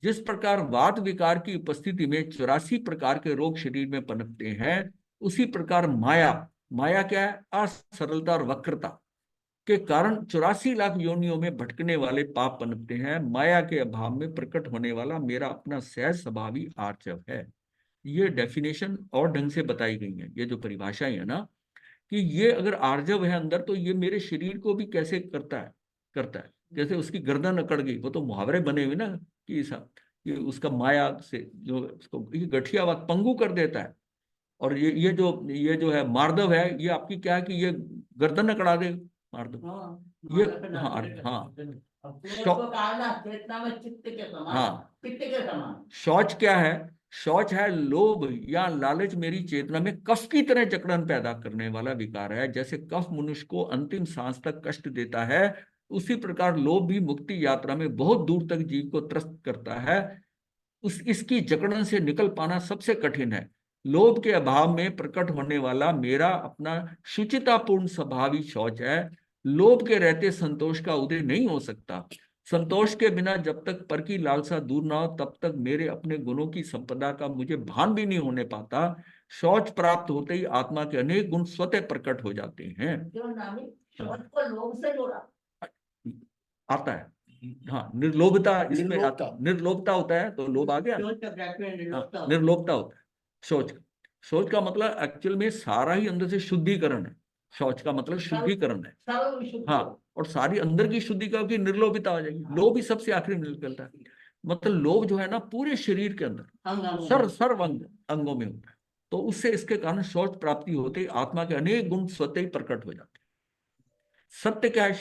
जिस प्रकार वात विकार की उपस्थिति में 84 प्रकार के रोग शरीर में पनपते हैं, उसी प्रकार माया, माया क्या है, असरलता और वक्रता के कारण 84 लाख योनियों में भटकने वाले पाप पनपते हैं। माया के अभाव में प्रकट होने वाला मेरा अपना सहज स्वभावी आर्जव है। ये डेफिनेशन और ढंग से बताई गई है, ये जो परिभाषाएं है ना, कि ये अगर आर्जव है अंदर तो ये मेरे शरीर को भी कैसे करता है। जैसे उसकी गर्दन अकड़ गई, वो तो मुहावरे बने हुए ना कि ये उसका माया से जो उसको ये गठियावाद पंगु कर देता है। और ये जो है मार्दव है, ये आपकी क्या है कि ये गर्दन अकड़ा दे मार्दव। ये हाँ सूरज को कहा ना चेतना में चित्त के समान, हाँ चित्त के समान। शौच क्या है? शौच है लोभ या लालच मेरी चेतना में कफ की तरह जकड़न पैदा करने वाला विकार है। जैसे कफ मनुष्य को अंतिम सांस तक कष्ट देता है, उसी प्रकार लोभ भी मुक्ति यात्रा में बहुत दूर तक जीव को त्रस्त करता है। इसकी जकड़न से निकल पाना सबसे कठिन है। लोभ के अभाव में प्रकट होने वाला मेरा अपना शुचितापूर्ण स्वभावी शौच है। लोभ के रहते संतोष का उदय नहीं हो सकता। संतोष के बिना जब तक पर की लालसा दूर ना हो तब तक मेरे अपने गुणों की संपदा का मुझे भान भी नहीं होने पाता। शौच प्राप्त होते ही आत्मा के अनेक गुण स्वतः प्रकट हो जाते हैं। क्यों नामी शौच को लोभ से जोड़ा? आता है हाँ, निर्लोभता इसमें निर्लोभता। निर्लोभता होता है तो लोभ आ गया। शौच का ब्रैकेट में निर्लोभता होती है। निर्लोभता होता है शौच का मतलब एक्चुअल में सारा ही अंदर से शुद्धिकरण है। शौच का मतलब शुद्धिकरण है। सर्व विशुद्ध। हाँ, और सारी अंदर की शुद्धि का की निर्लोभिता आ जाएगी। लोभ ही सबसे आखिरी में निकलता है। मतलब लोभ जो है ना पूरे शरीर के अंदर सर्व अंगों में होता है। तो उससे इसके कारण शौच प्राप्ति होते ही आत्मा के अनेक गुण स्वतः ही प्रकट हो जाते हैं। सत्य क्या है?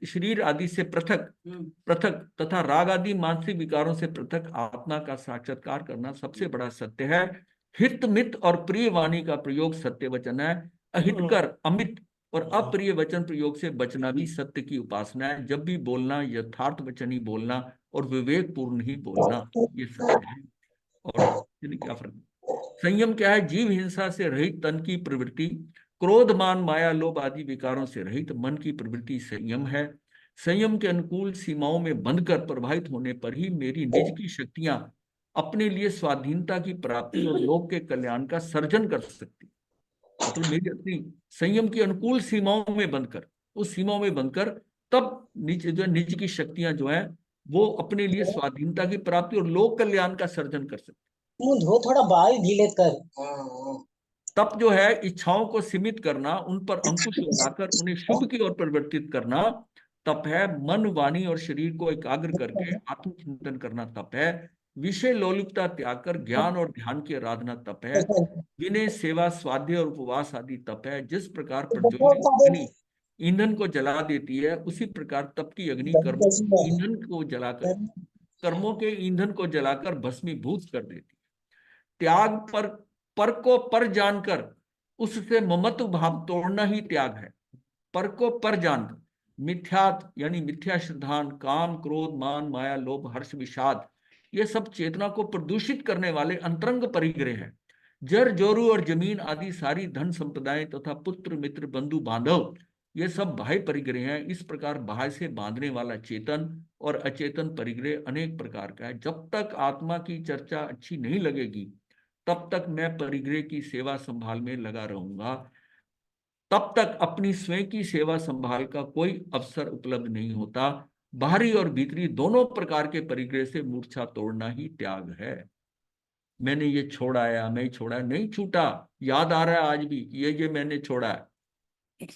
शरीर आदि से पृथक तथा राग आदि मानसिक विकारों से पृथक आत्मा का साक्षात्कार करना सबसे बड़ा सत्य है। हित मित और प्रिय वाणी का प्रयोग सत्य वचन है। अहितकर अमित और अप्रिय वचन प्रयोग से बचना भी सत्य की उपासना है। जब भी बोलना यथार्थ वचन ही बोलना और विवेक पूर्ण ही बोलना, ये सत्य है। और क्या फर्क? संयम क्या है? जीव हिंसा से रहित तन की प्रवृत्ति, क्रोध मान माया लोभ आदि विकारों से रहित मन की प्रवृत्ति संयम है। संयम के अनुकूल सीमाओं में बंधकर प्रभावित होने पर ही मेरी निज की शक्तियां अपने लिए स्वाधीनता की प्राप्ति और लोक के कल्याण का सर्जन कर सकती। मतलब मेरी अपनी संयम की अनुकूल सीमाओं में बंधकर, उस सीमाओं में बंधकर तब निज की शक्तियां जो है वो अपने लिए स्वाधीनता की प्राप्ति और लोक कल्याण का सर्जन कर सकती। धो थोड़ा बाल ढीले कर। तप जो है इच्छाओं को सीमित करना, उन पर अंकुश लगाकर उन्हें शुभ की ओर परिवर्तित करना तप है। मन वाणी और शरीर को एकाग्र करके आत्मचिंतन करना तप है। विषय लोलुपता त्याग कर ज्ञान और ध्यान की आराधना तप है। विनय सेवा स्वाध्याय और उपवास आदि तप है। जिस प्रकार प्रज्वलित अग्नि ईंधन को जला देती है, उसी प्रकार तप की अग्नि कर्मों के ईंधन को जलाकर कर्मों के ईंधन को जलाकर भस्मीभूत कर देती है। त्याग पर को पर जानकर उससे ममत्व भाव तोड़ना ही त्याग है। पर को पर जानकर, मिथ्यात यानी मिथ्या श्रद्धान, काम क्रोध मान माया लोभ हर्ष विषाद, ये सब चेतना को प्रदूषित करने वाले अंतरंग परिग्रह हैं। जर जोरू और जमीन आदि सारी धन संपदाएं तथा पुत्र मित्र बंधु बांधव, ये सब बाह्य परिग्रह हैं। इस प्रकार बाह्य से बांधने वाला चेतन और अचेतन परिग्रह अनेक प्रकार का है। जब तक आत्मा की चर्चा अच्छी नहीं लगेगी तब तक मैं परिग्रह की सेवा संभाल में लगा रहूंगा। तब तक अपनी स्वयं की सेवा संभाल का कोई अवसर उपलब्ध नहीं होता। बाहरी और भीतरी दोनों प्रकार के परिग्रह से मूर्छा तोड़ना ही त्याग है। मैंने ये छोड़ा है, मैं छोड़ा है, नहीं छूटा। याद आ रहा है आज भी ये मैंने छोड़ा है।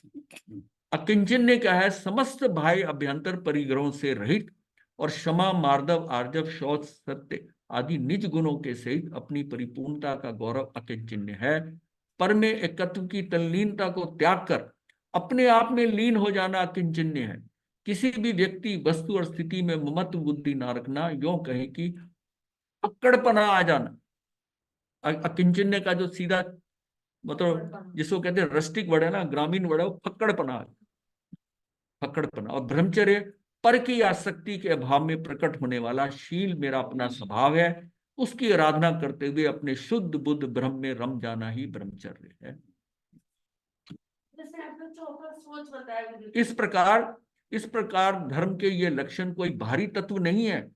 अकिंचन ने क्या है? समस्त बाह्य अभ्यंतर परिग्रहों से रहित और क्षमा मार्दव आर्जव शौच सत्य आदि निज गुणों के सहित अपनी परिपूर्णता का गौरव अकिंचन्य है। पर में एकत्व की तल्लीनता को त्याग कर अपने आप में लीन हो जाना अकिंचन्य है। किसी भी व्यक्ति वस्तु और स्थिति में ममत्व बुद्धि ना रखना, यूं कहें कि अक्कड़पना आ जाना। अकिंचन्य का जो सीधा मतलब जिसको कहते हैं रस्टिक वर्ड है ना, ग्रामीण वर्ड है, वो फक्कड़पना। और ब्रह्मचर्य पर की आसक्ति के अभाव में प्रकट होने वाला शील मेरा अपना स्वभाव है। उसकी आराधना करते हुए अपने शुद्ध बुद्ध ब्रह्म में रम जाना ही ब्रह्मचर्य है। जैसे आपने चौथा सोच बताया, इस प्रकार धर्म के ये लक्षण कोई बाहरी तत्व नहीं है।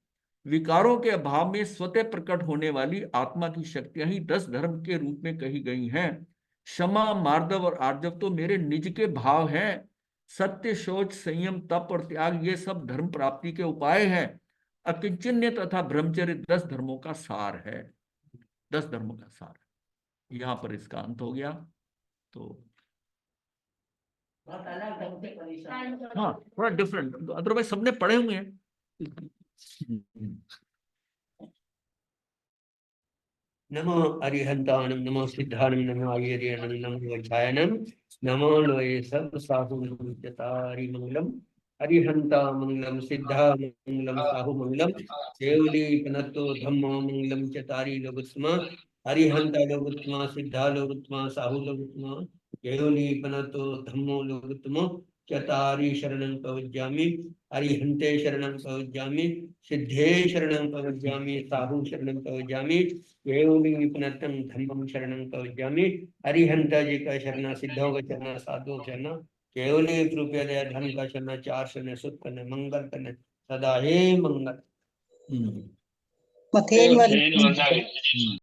विकारों के अभाव में स्वतः प्रकट होने वाली आत्मा की शक्तियां ही 10 धर्म के रूप में कही गई हैं। क्षमा मार्दव और आर्जव तो मेरे निज के भाव हैं। सत्य शौच संयम तप और त्याग ये सब धर्म प्राप्ति के उपाय हैं। अकिंचन्य तथा ब्रह्मचर्य 10 धर्मों का सार है। 10 धर्मों का सार। यहाँ पर इसका अंत हो गया। तो बहुत अलग ढंग से परेशान है। हाँ, थोड़ा डिफरेंट, अदरवाइज सबने पढ़े हुए हैं। नमो अरिहंतानम, नमो सिद्धानम, नमो आयर्यनम, नमो वज्रायनम, नमो लोये सब साहु चतारि मंगलम। अरिहंता मंगलम, सिद्धा मंगलम, साहु मंगलम, केवली पनतो धम्मो मंगलम चतारि लोकोत्तमा। अरिहंता लोकोत्तमा, सिद्धा लोकोत्तमा, साहु लोकोत्तमा, केवली पनतो धम्मो लोकोत्तमा। चतारि शरणं प्रवज्जामि। अरिहंते शरणं प्रवज्जामि, सिद्धे शरणं प्रवज्जामि, साहु शरणं प्रवज्जामि, केवली विपनतम धम्मम शरणं प्रवज्जामि। अरिहंता जी का शरणा, सिद्धों का शरणा, साधुओं का शरणा, केवली एक रुपया दया धन का शरणा, 4 शरण सुख करने, मंगल करने, सदा हे मंगल। मथेन वाली